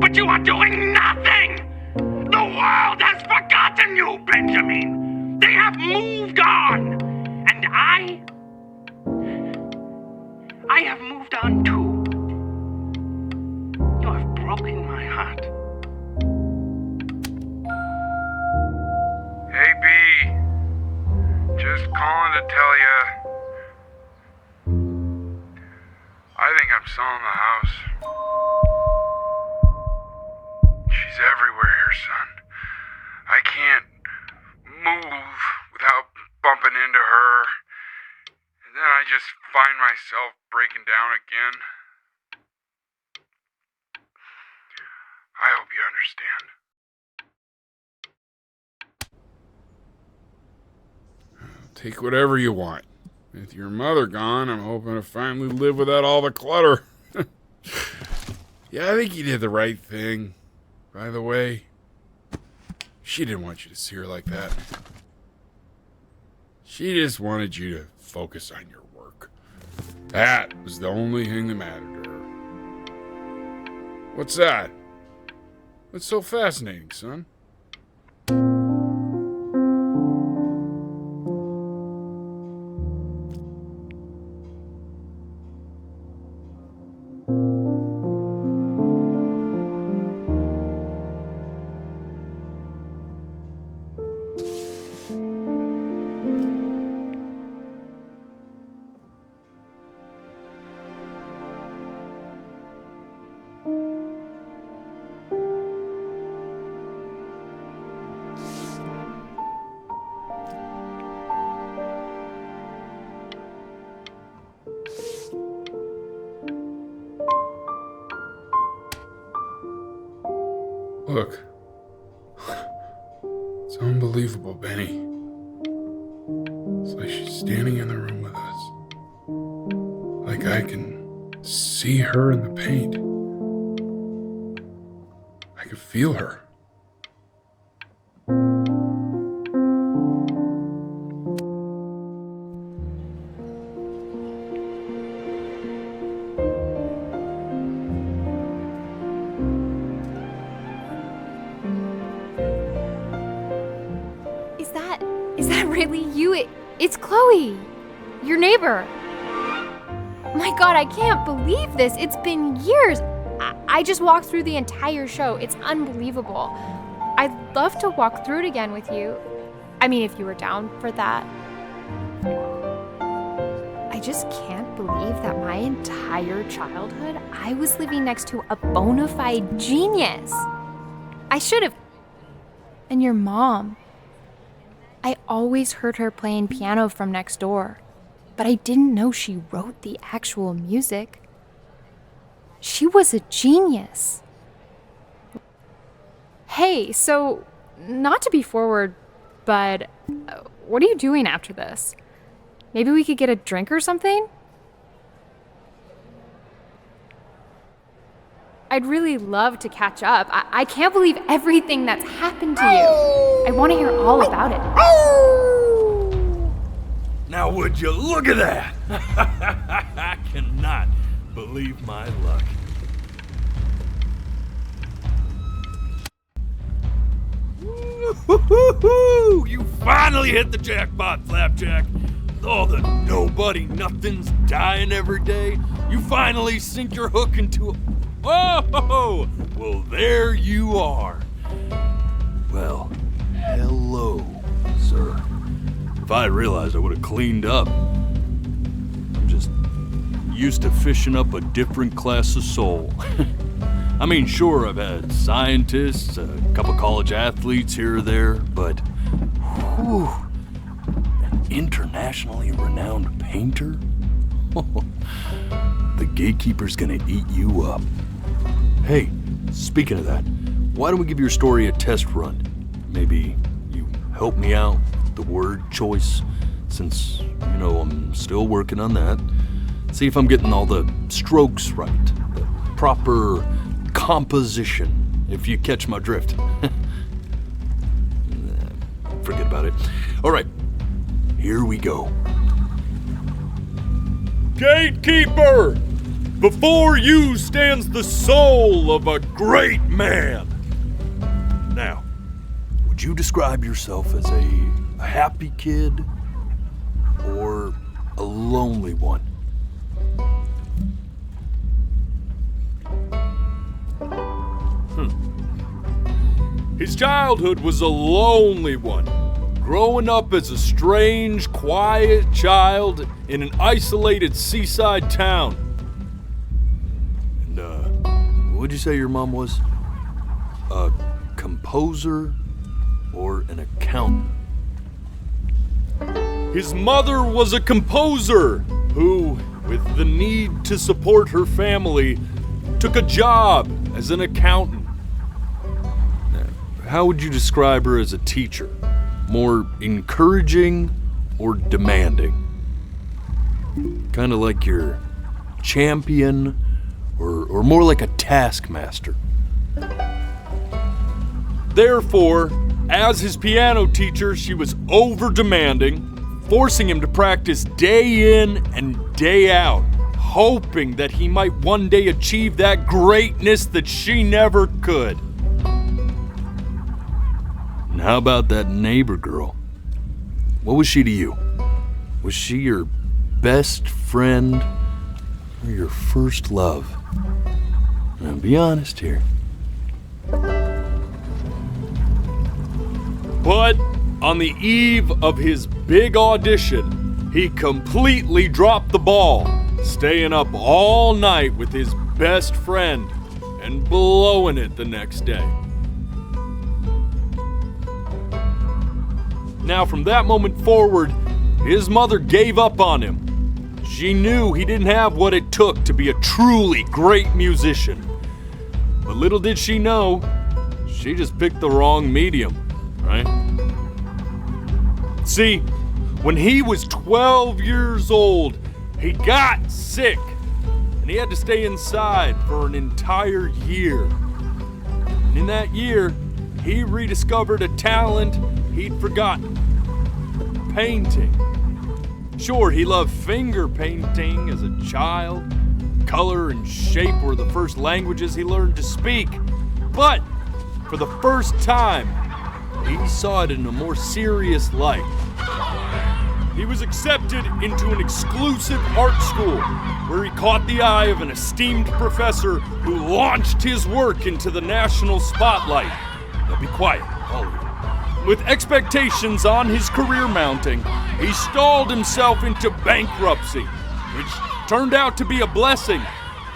But you are doing nothing! The world has forgotten you, Benjamin! They have moved on! And I have moved on too. You have broken my heart. Hey, B. Just calling to tell ya. I think I'm selling the house. She's everywhere here, son. I can't move without bumping into her. And then I just find myself breaking down again. I hope you understand. Take whatever you want. With your mother gone, I'm hoping to finally live without all the clutter. Yeah, I think you did the right thing. By the way, she didn't want you to see her like that. She just wanted you to focus on your work. That was the only thing that mattered to her. What's that? What's so fascinating, son? Look. It's unbelievable, Benny. It's like she's standing in the room with us. Like I can see her in the paint. I can feel her. Is that really you? It's Chloe, your neighbor. My God, I can't believe this. It's been years. I just walked through the entire show. It's unbelievable. I'd love to walk through it again with you. I mean, if you were down for that. I just can't believe that my entire childhood, I was living next to a bona fide genius. I should have. And your mom. I always heard her playing piano from next door, but I didn't know she wrote the actual music. She was a genius. Hey, so, not to be forward, but what are you doing after this? Maybe we could get a drink or something? I'd really love to catch up. I can't believe everything that's happened to you. I want to hear all about it. Now would you look at that? I cannot believe my luck. Woo-hoo-hoo-hoo! You finally hit the jackpot, Flapjack. All the nobody nothings dying every day. You finally sink your hook into a... Oh, well, there you are. Well, hello, sir. If I realized, I would have cleaned up. I'm just used to fishing up a different class of soul. I mean, sure, I've had scientists, a couple college athletes here or there, but whew, an internationally renowned painter? The gatekeeper's gonna eat you up. Hey, speaking of that, why don't we give your story a test run? Maybe you help me out with the word choice, since, you know, I'm still working on that. See if I'm getting all the strokes right, the proper composition, if you catch my drift. Forget about it. All right, here we go. Gatekeeper! Before you stands the soul of a great man. Now, would you describe yourself as a happy kid or a lonely one? His childhood was a lonely one, growing up as a strange, quiet child in an isolated seaside town. And, what'd you say your mom was? A composer or an accountant? His mother was a composer who, with the need to support her family, took a job as an accountant. How would you describe her as a teacher? More encouraging or demanding? Kind of like your champion or more like a taskmaster? Therefore, as his piano teacher, she was over-demanding, forcing him to practice day in and day out, hoping that he might one day achieve that greatness that she never could. And how about that neighbor girl? What was she to you? Was she your best friend or your first love? Now, be honest here. But on the eve of his big audition, he completely dropped the ball, staying up all night with his best friend and blowing it the next day. Now, from that moment forward, his mother gave up on him. She knew he didn't have what it took to be a truly great musician. But little did she know, she just picked the wrong medium, right? See, when he was 12 years old, he got sick, and he had to stay inside for an entire year. And in that year, he rediscovered a talent he'd forgotten. Painting. Sure, he loved finger painting as a child. Color and shape were the first languages he learned to speak. But for the first time, he saw it in a more serious light. he was accepted into an exclusive art school where he caught the eye of an esteemed professor who launched his work into the national spotlight. Now be quiet, all of you. With expectations on his career mounting, he stalled himself into bankruptcy, which turned out to be a blessing,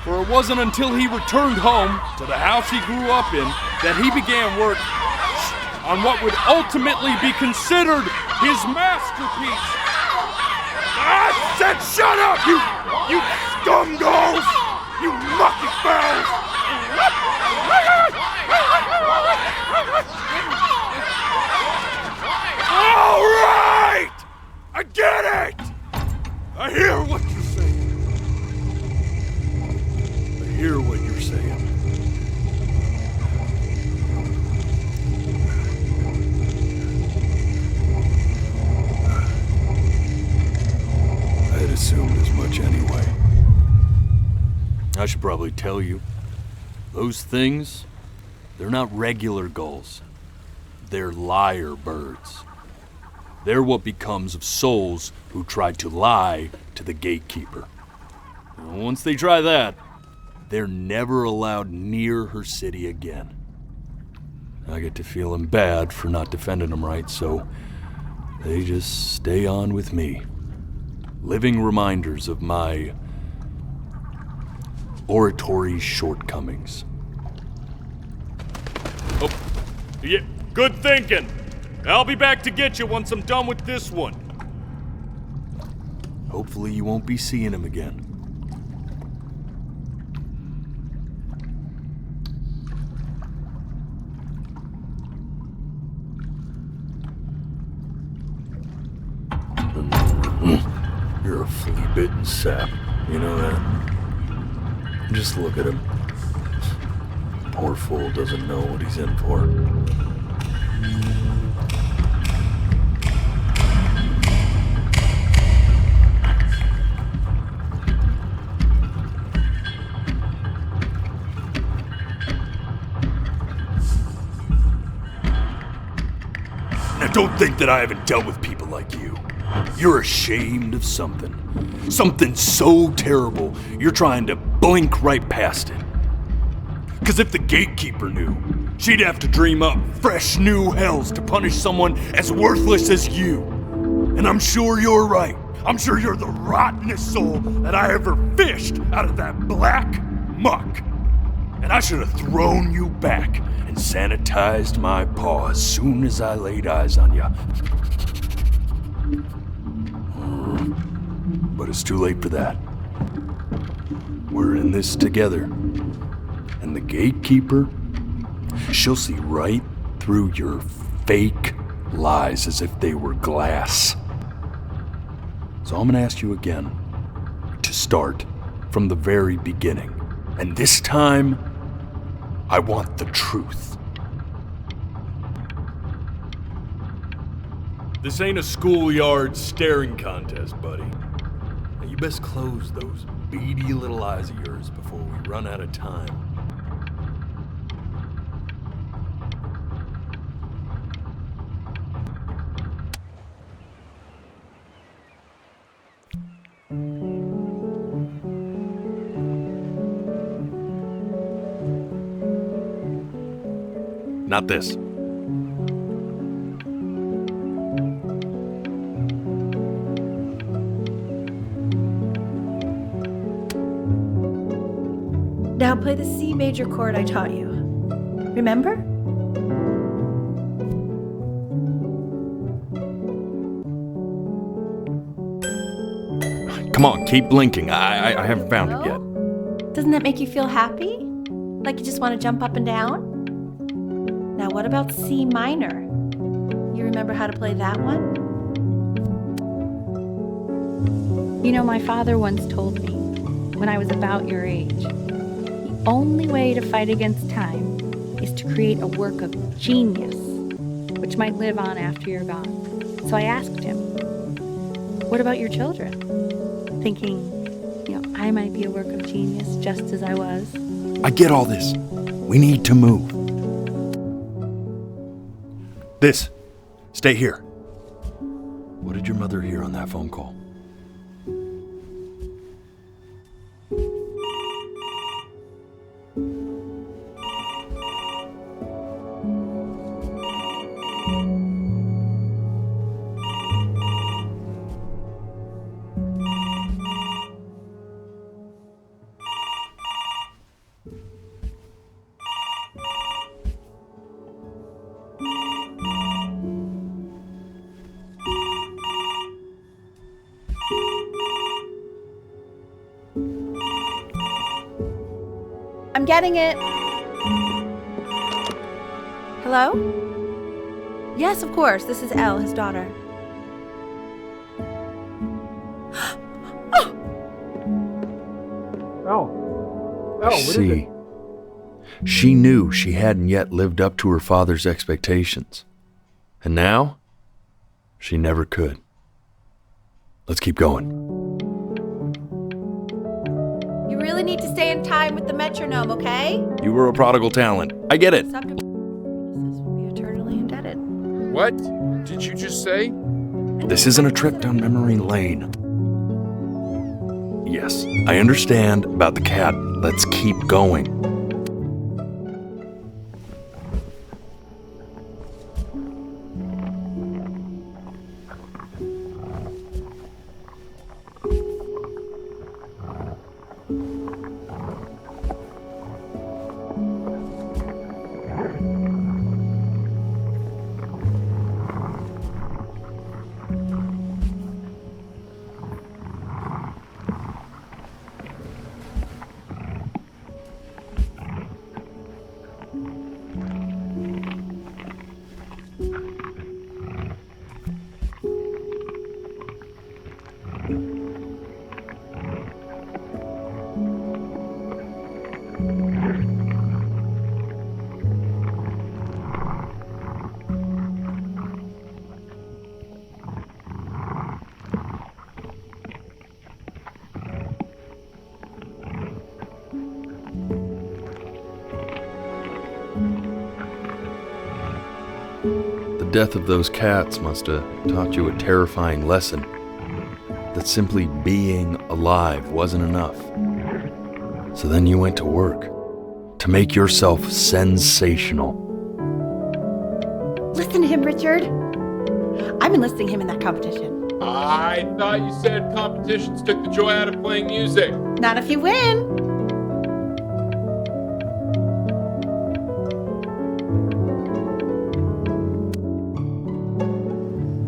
for it wasn't until he returned home to the house he grew up in that he began work on what would ultimately be considered his masterpiece. I said shut up, you scumballs! You mucky fowls! All right! I get it! I hear what you're saying. I hear what you're saying. I'd assumed as much anyway. I should probably tell you, those things, they're not regular gulls. They're lyre birds. They're what becomes of souls who tried to lie to the gatekeeper. And once they try that, they're never allowed near her city again. I get to feeling bad for not defending them right, so they just stay on with me. Living reminders of my oratory shortcomings. Oh, yeah, good thinking. I'll be back to get you once I'm done with this one. Hopefully you won't be seeing him again. You're a flea-bitten sap, you know that? Just look at him. Poor fool doesn't know what he's in for. Now don't think that I haven't dealt with people like you. You're ashamed of something. Something so terrible, you're trying to blink right past it. Because if the gatekeeper knew, she'd have to dream up fresh new hells to punish someone as worthless as you. And I'm sure you're right. I'm sure you're the rottenest soul that I ever fished out of that black muck. And I should have thrown you back and sanitized my paw as soon as I laid eyes on you. But it's too late for that. We're in this together. And the gatekeeper, she'll see right through your fake lies as if they were glass. So I'm gonna ask you again to start from the very beginning. And this time, I want the truth. This ain't a schoolyard staring contest, buddy. Now you best close those beady little eyes of yours before we run out of time. Not this. Now play the C major chord I taught you. Remember? Come on, keep blinking. I haven't found it yet. Doesn't that make you feel happy? Like you just want to jump up and down? Now what about C minor? You remember how to play that one? You know, my father once told me, when I was about your age, the only way to fight against time is to create a work of genius, which might live on after you're gone. So I asked him, what about your children? Thinking, I might be a work of genius just as I was. I get all this. We need to move. This. Stay here. What did your mother hear on that phone call? I'm getting it. Hello? Yes, of course. This is Elle, his daughter. See, she knew she hadn't yet lived up to her father's expectations. And now, she never could. Let's keep going. You really need to stay in time with the metronome, okay? You were a prodigal talent. I get it. Some people will be eternally indebted. What did you just say? This isn't a trip down memory lane. Yes, I understand about the cat. Let's keep going. The death of those cats must have taught you a terrifying lesson. That simply being alive wasn't enough. So then you went to work to make yourself sensational. Listen to him, Richard. I'm enlisting him in that competition. I thought you said competitions took the joy out of playing music. Not if you win.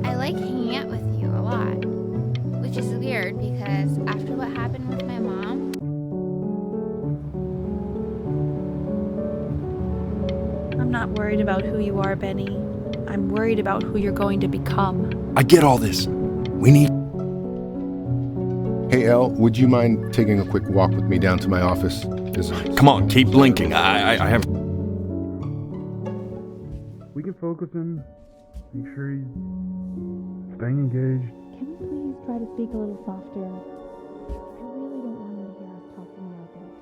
I like hanging out with you a lot, which is weird because after what happened with my mom, I'm not worried about who you are, Benny. I'm worried about who you're going to become. I get all this. We need... Hey, Elle, would you mind taking a quick walk with me down to my office? Come on, keep blinking. I have... We can focus in, make sure he's staying engaged. Can you please try to speak a little softer? I really don't want him to hear us talking like this.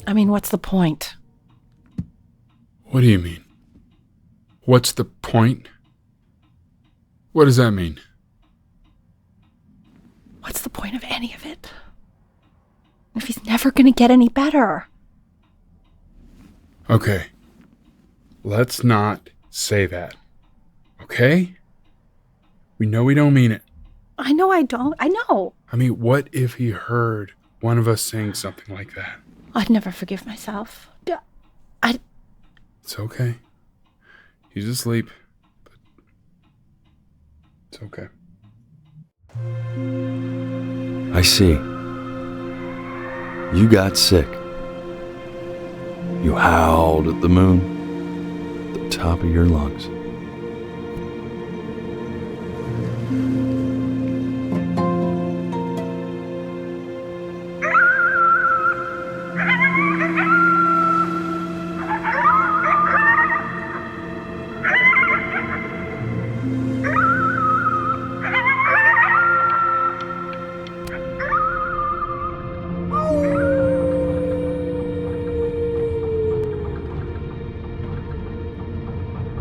I mean, what's the point? What do you mean? What's the point? What does that mean? What's the point of any of it? If he's never going to get any better. Okay. Let's not say that. Okay? We know we don't mean it. I know I don't. I know. I mean, what if he heard one of us saying something like that? I'd never forgive myself. It's okay. He's asleep. But it's okay. I see. You got sick. You howled at the moon at the top of your lungs.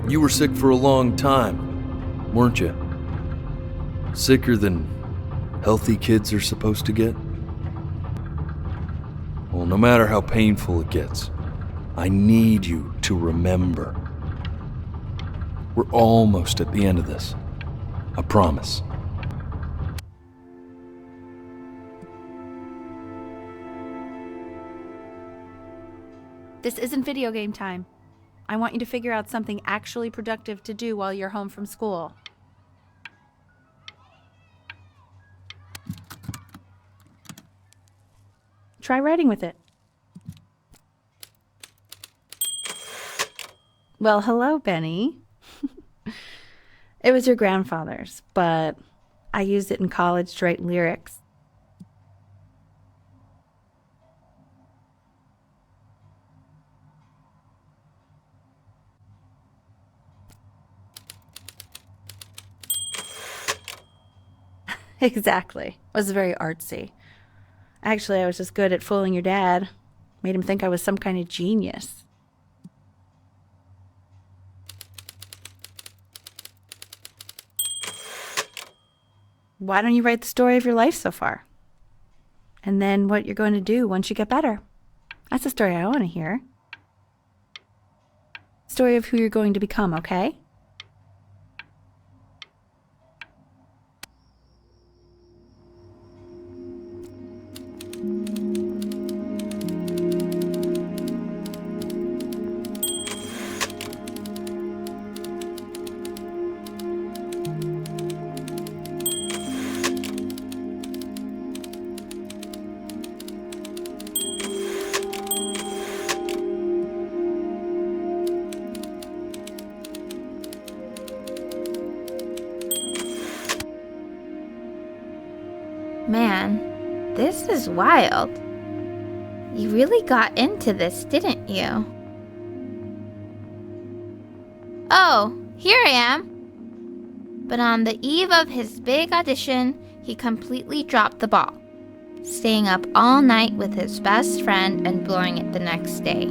You were sick for a long time, weren't you? Sicker than healthy kids are supposed to get? Well, no matter how painful it gets, I need you to remember. We're almost at the end of this. I promise. This isn't video game time. I want you to figure out something actually productive to do while you're home from school. Try writing with it. Well, hello, Benny. It was your grandfather's, but I used it in college to write lyrics. Exactly. It was very artsy. Actually, I was just good at fooling your dad. Made him think I was some kind of genius. Why don't you write the story of your life so far? And then what you're going to do once you get better. That's the story I want to hear. Story of who you're going to become, okay? Man, this is wild. You really got into this, didn't you? Oh, here I am. But on the eve of his big audition, he completely dropped the ball, staying up all night with his best friend and blowing it the next day.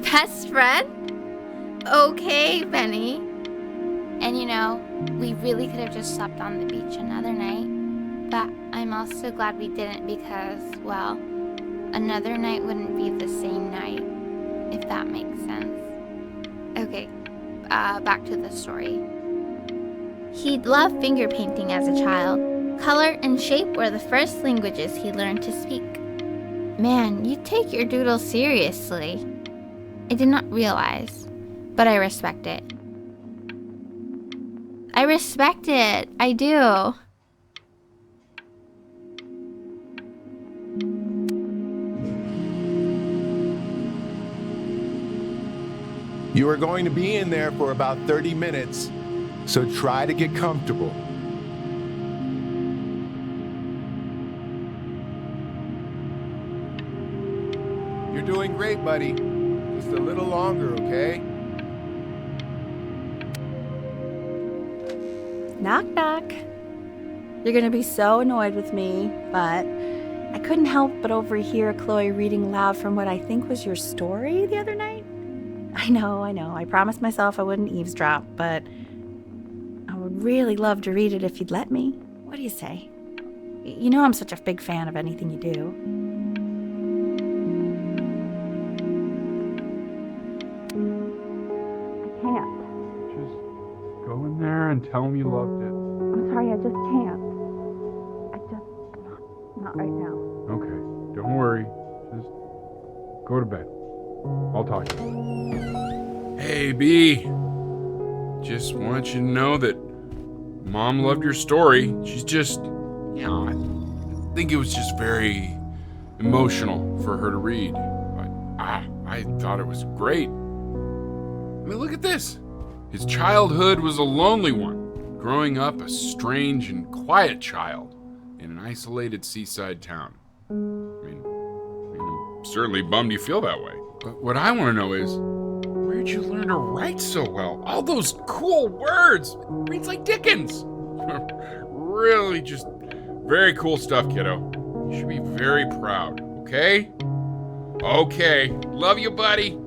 Best friend? Okay, Benny. And you know, we really could have just slept on the beach another night. But I'm also glad we didn't because, well, another night wouldn't be the same night, if that makes sense. Okay, back to the story. He'd loved finger painting as a child. Color and shape were the first languages he learned to speak. Man, you take your doodle seriously. I did not realize, but I respect it. I respect it, I do. You are going to be in there for about 30 minutes, so try to get comfortable. You're doing great, buddy. Just a little longer, okay? Knock, knock. You're gonna be so annoyed with me, but I couldn't help but overhear Chloe reading loud from what I think was your story the other night. I know. I promised myself I wouldn't eavesdrop, but I would really love to read it if you'd let me. What do you say? You know I'm such a big fan of anything you do. I can't. Just go in there and tell him you loved it. I'm sorry, I just can't. Not right now. Okay, don't worry. Just go to bed. I'll talk to you. Hey, B. Just want you to know that Mom loved your story. She's just, I think it was just very emotional for her to read. But I thought it was great. I mean, look at this. His childhood was a lonely one, growing up a strange and quiet child in an isolated seaside town. I mean, I'm certainly bummed you feel that way. But what I want to know is, where'd you learn to write so well? All those cool words! Reads like Dickens! Really just very cool stuff, kiddo. You should be very proud, okay? Okay. Love you, buddy.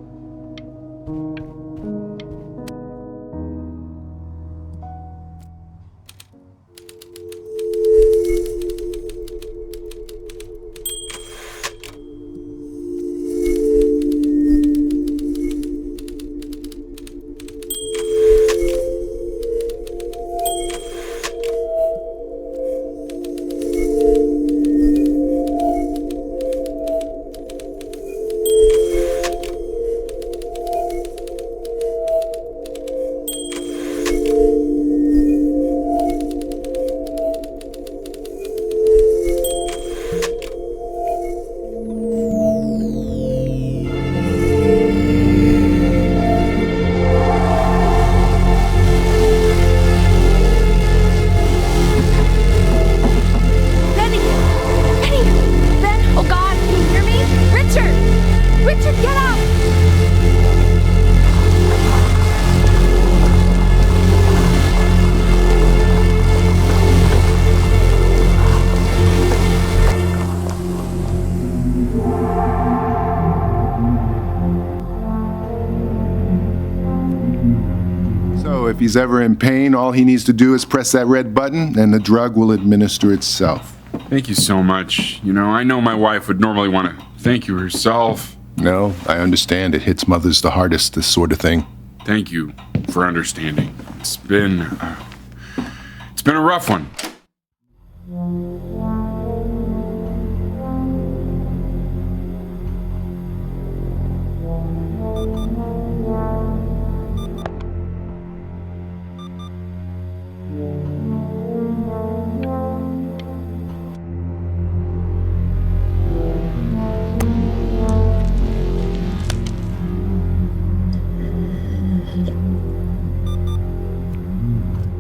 So if he's ever in pain, all he needs to do is press that red button and the drug will administer itself. Thank you so much. You know, I know my wife would normally want to thank you herself. No, I understand. It hits mothers the hardest, this sort of thing. Thank you for understanding. It's been a rough one.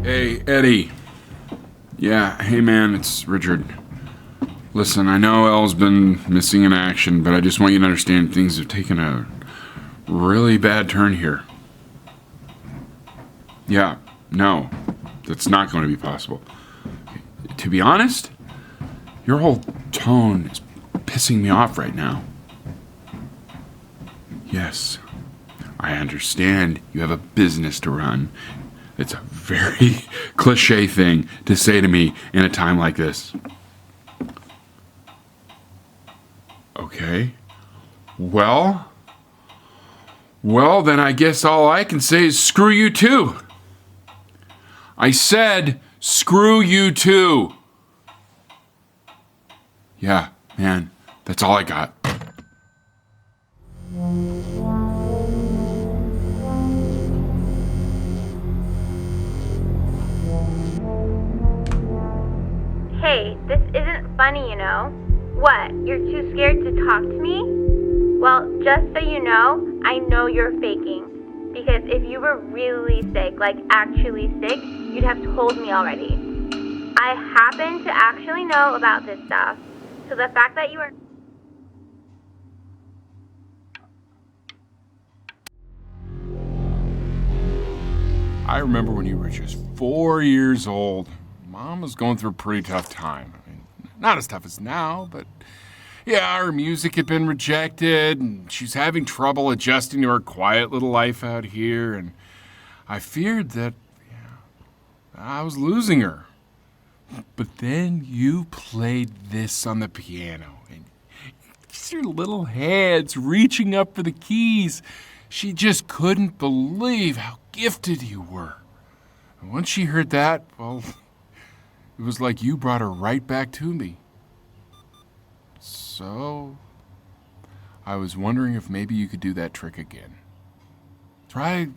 Hey, Eddie. Yeah, hey man, it's Richard. Listen, I know Elle's been missing in action, but I just want you to understand things have taken a really bad turn here. Yeah, no, that's not going to be possible. To be honest, your whole tone is pissing me off right now. Yes, I understand you have a business to run. It's a very cliche thing to say to me in a time like this. Okay. Well, then I guess all I can say is screw you too. I said screw you too. Yeah, man, that's all I got. Hey, this isn't funny, you know. What, you're too scared to talk to me? Well, just so you know you're faking. Because if you were really sick, like actually sick, you'd have told me already. I happen to actually know about this stuff. So the fact that you are... I remember when you were just 4 years old. Mom was going through a pretty tough time. I mean, not as tough as now, but yeah, her music had been rejected, and she's having trouble adjusting to her quiet little life out here, and I feared that I was losing her. But then you played this on the piano, and just your little hands reaching up for the keys. She just couldn't believe how gifted you were. And once she heard that, well, it was like you brought her right back to me. So, I was wondering if maybe you could do that trick again. Try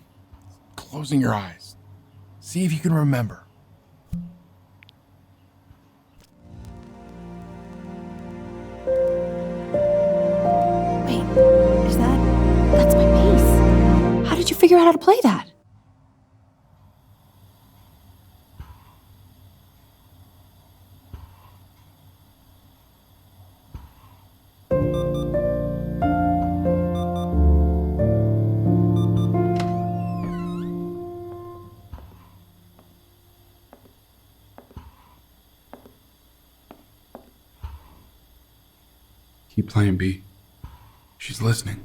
closing your eyes. See if you can remember. Wait, that's my bass. How did you figure out how to play that? Keep playing, B. She's listening.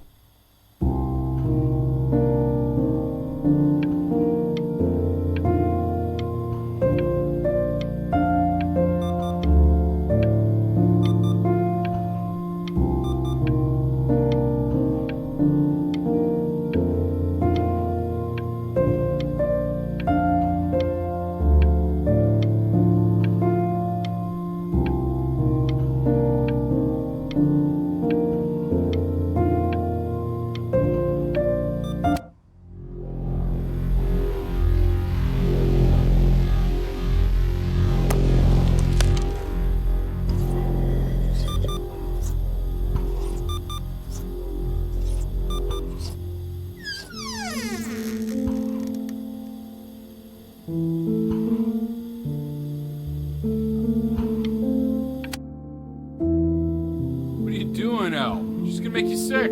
What are you doing, Elle? She's gonna make you sick.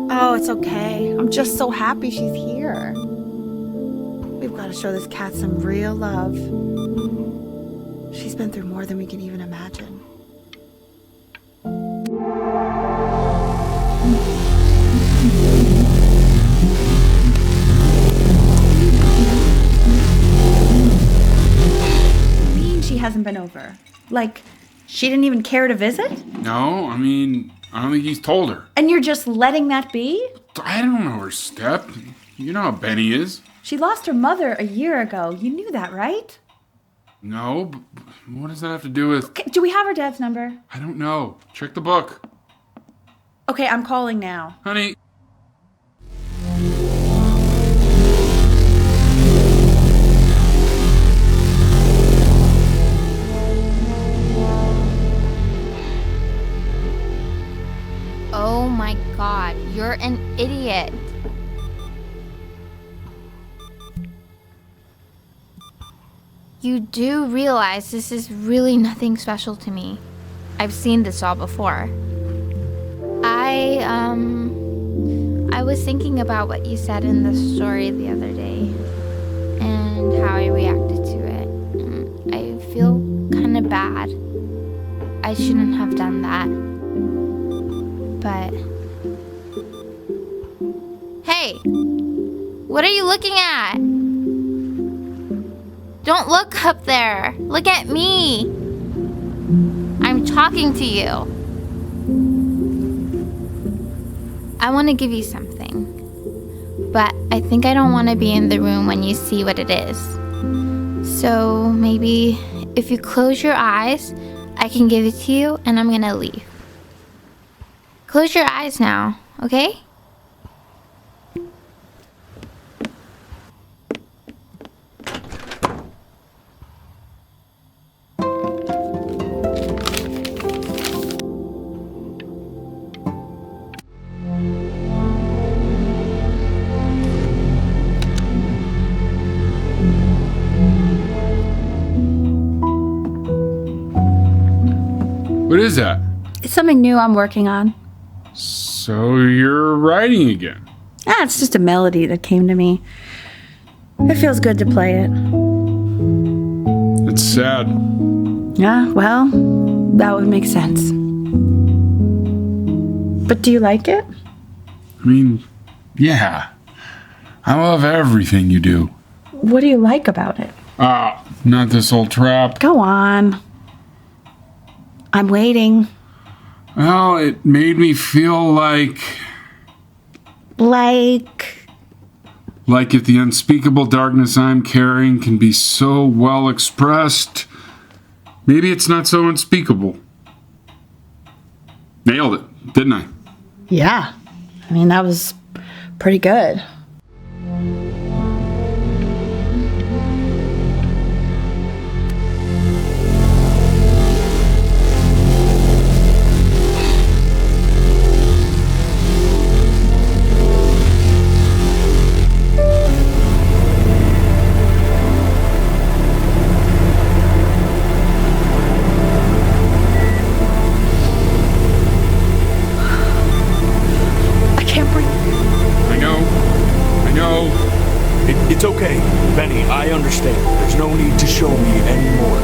Oh, it's okay. I'm just so happy she's here. We've got to show this cat some real love. She's been through more than we can even imagine. Like, she didn't even care to visit? No, I mean, I don't think he's told her. And you're just letting that be? I don't know her step. You know how Benny is. She lost her mother a year ago. You knew that, right? No, but what does that have to do with... Okay, do we have her dad's number? I don't know. Check the book. Okay, I'm calling now. Honey. Oh my god, you're an idiot. You do realize this is really nothing special to me. I've seen this all before. I was thinking about what you said in the story the other day and how I reacted to it. I feel kind of bad. I shouldn't have done that. But... Hey! What are you looking at? Don't look up there. Look at me. I'm talking to you. I want to give you something. But I think I don't want to be in the room when you see what it is. So maybe if you close your eyes, I can give it to you and I'm gonna leave. Close your eyes now, okay? What is that? It's something new I'm working on. So you're writing again? It's just a melody that came to me. It feels good to play it. It's sad. Yeah, well, that would make sense. But do you like it? I mean, yeah. I love everything you do. What do you like about it? Not this old trap. Go on. I'm waiting. Well, it made me feel like if the unspeakable darkness I'm carrying can be so well expressed, maybe it's not so unspeakable. Nailed it, didn't I? Yeah. I mean, that was pretty good. It's okay, Benny, I understand. There's no need to show me anymore.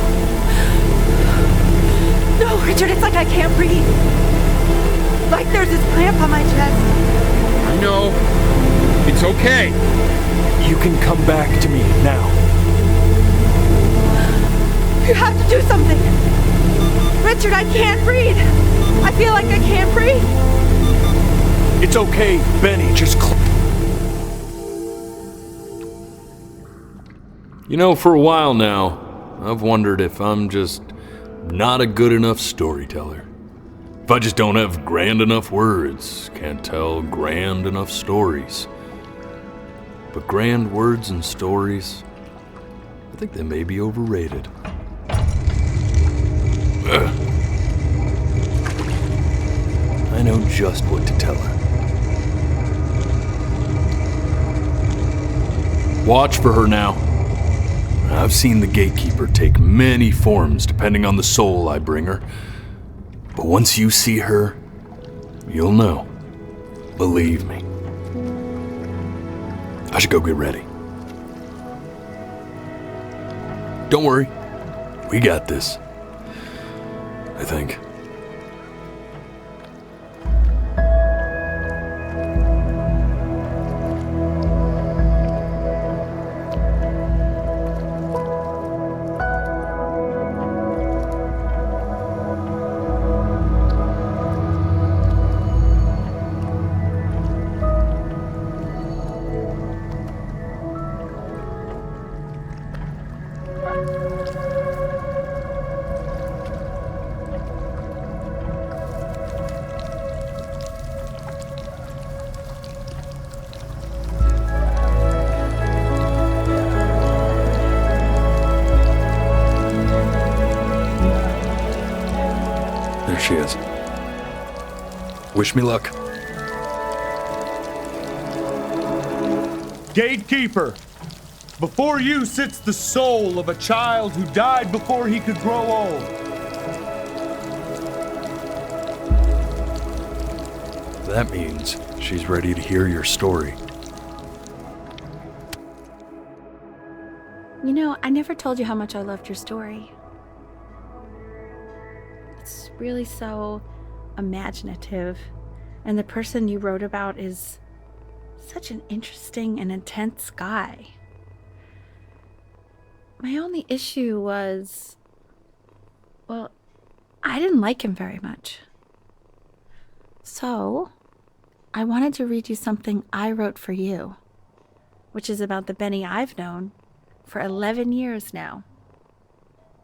No, Richard, it's like I can't breathe. Like there's this clamp on my chest. I know. It's okay. You can come back to me now. You have to do something. Richard, I can't breathe. I feel like I can't breathe. It's okay, Benny, just You know, for a while now, I've wondered if I'm just not a good enough storyteller. If I just don't have grand enough words, can't tell grand enough stories. But grand words and stories, I think they may be overrated. I know just what to tell her. Watch for her now. I've seen the gatekeeper take many forms depending on the soul I bring her. But once you see her, you'll know. Believe me. I should go get ready. Don't worry. We got this. I think. Wish me luck. Gatekeeper, before you sits the soul of a child who died before he could grow old. That means she's ready to hear your story. You know, I never told you how much I loved your story. It's really so imaginative, and the person you wrote about is such an interesting and intense guy. My only issue was, well, I didn't like him very much. So, I wanted to read you something I wrote for you, which is about the Benny I've known for 11 years now.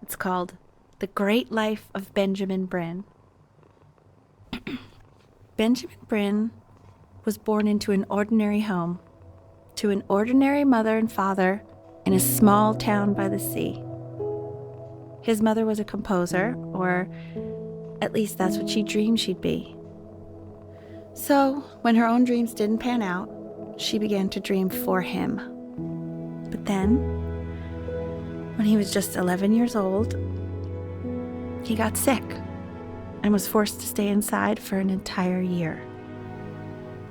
It's called The Great Life of Benjamin Brin. Benjamin Brin was born into an ordinary home, to an ordinary mother and father in a small town by the sea. His mother was a composer, or at least that's what she dreamed she'd be. So, when her own dreams didn't pan out, she began to dream for him. But then, when he was just 11 years old, he got sick and was forced to stay inside for an entire year.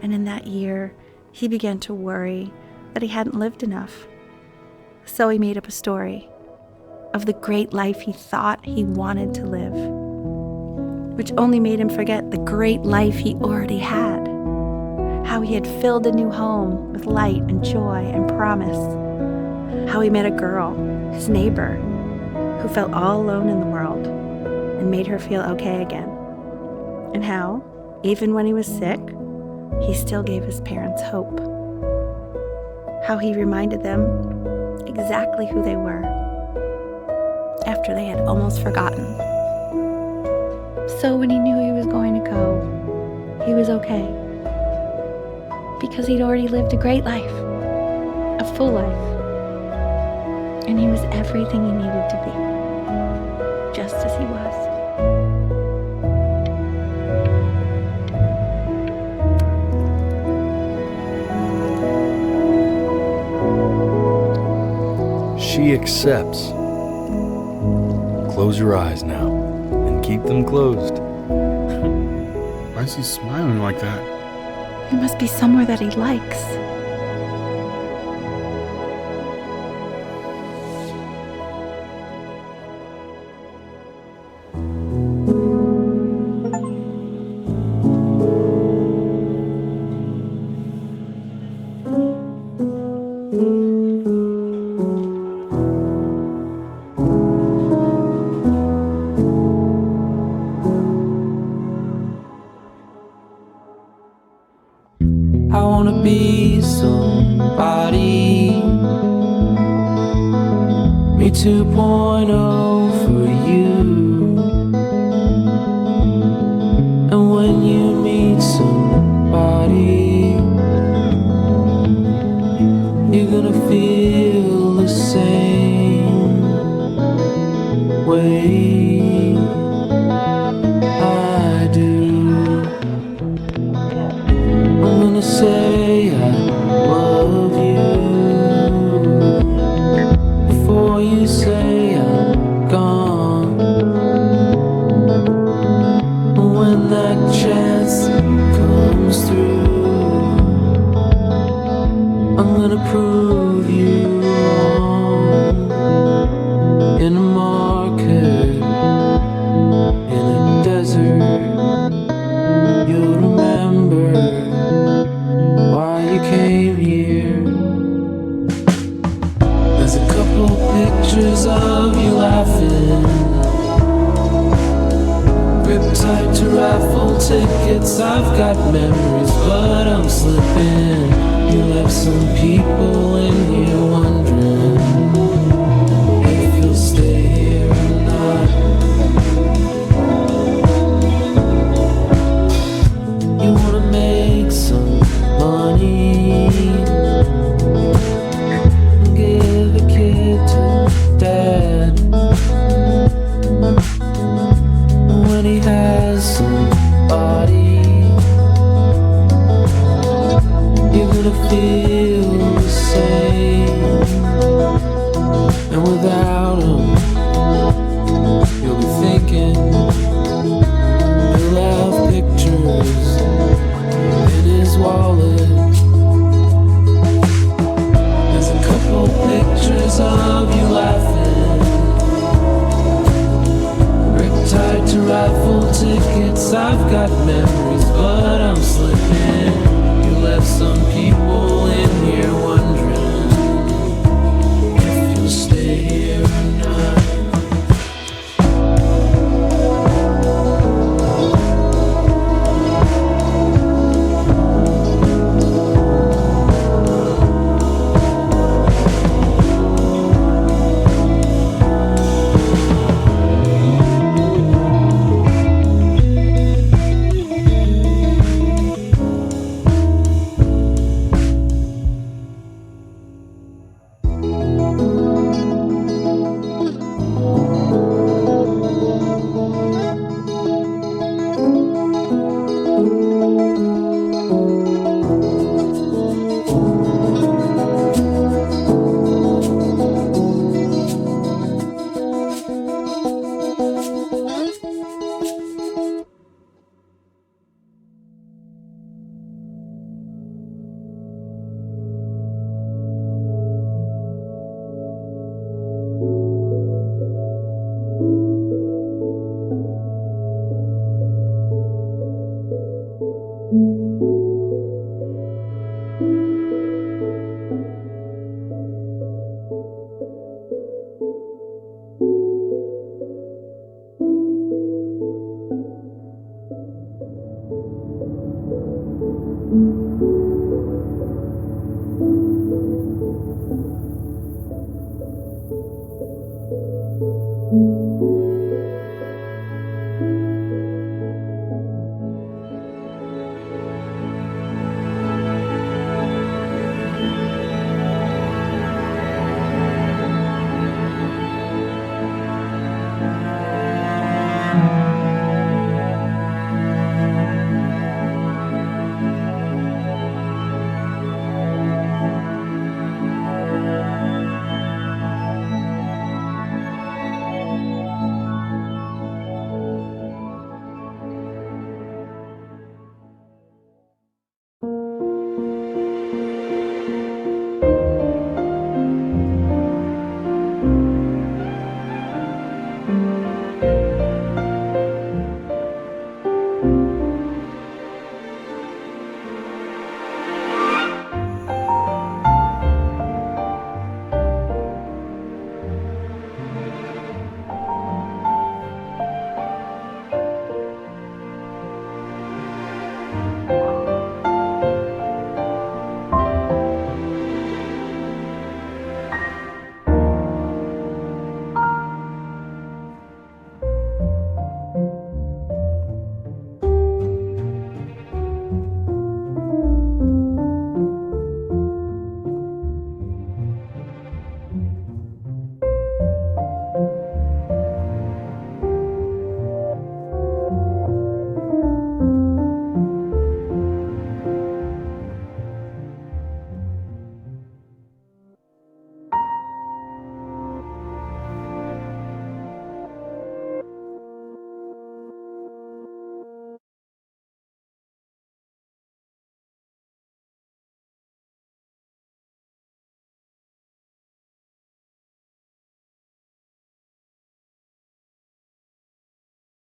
And in that year, he began to worry that he hadn't lived enough. So he made up a story of the great life he thought he wanted to live, which only made him forget the great life he already had, how he had filled a new home with light and joy and promise, how he met a girl, his neighbor, who felt all alone in the world and made her feel okay again, and how, even when he was sick, he still gave his parents hope. How he reminded them exactly who they were after they had almost forgotten. So when he knew he was going to go, he was okay. Because he'd already lived a great life, a full life. And he was everything he needed to be, just as he was. She accepts. Close your eyes now, and keep them closed. Why is he smiling like that? It must be somewhere that he likes. I wanna be somebody. Me 2.0 for you. And when you meet somebody, you're gonna feel the same way I do. I'm gonna say I love you before you say I'm gone. When that chance comes through, I'm gonna prove you wrong. In a market, in a desert, you'll remember why you came here. There's a couple pictures of you laughing, gripped tight to raffle tickets. I've got memories, but I'm slipping. You left some people in here wondering if you'll stay here or not. You wanna make some money, give a kid to dad. When he has somebody, I've got memories, but I'm slipping. You left some people in here wondering if you'll stay here or not.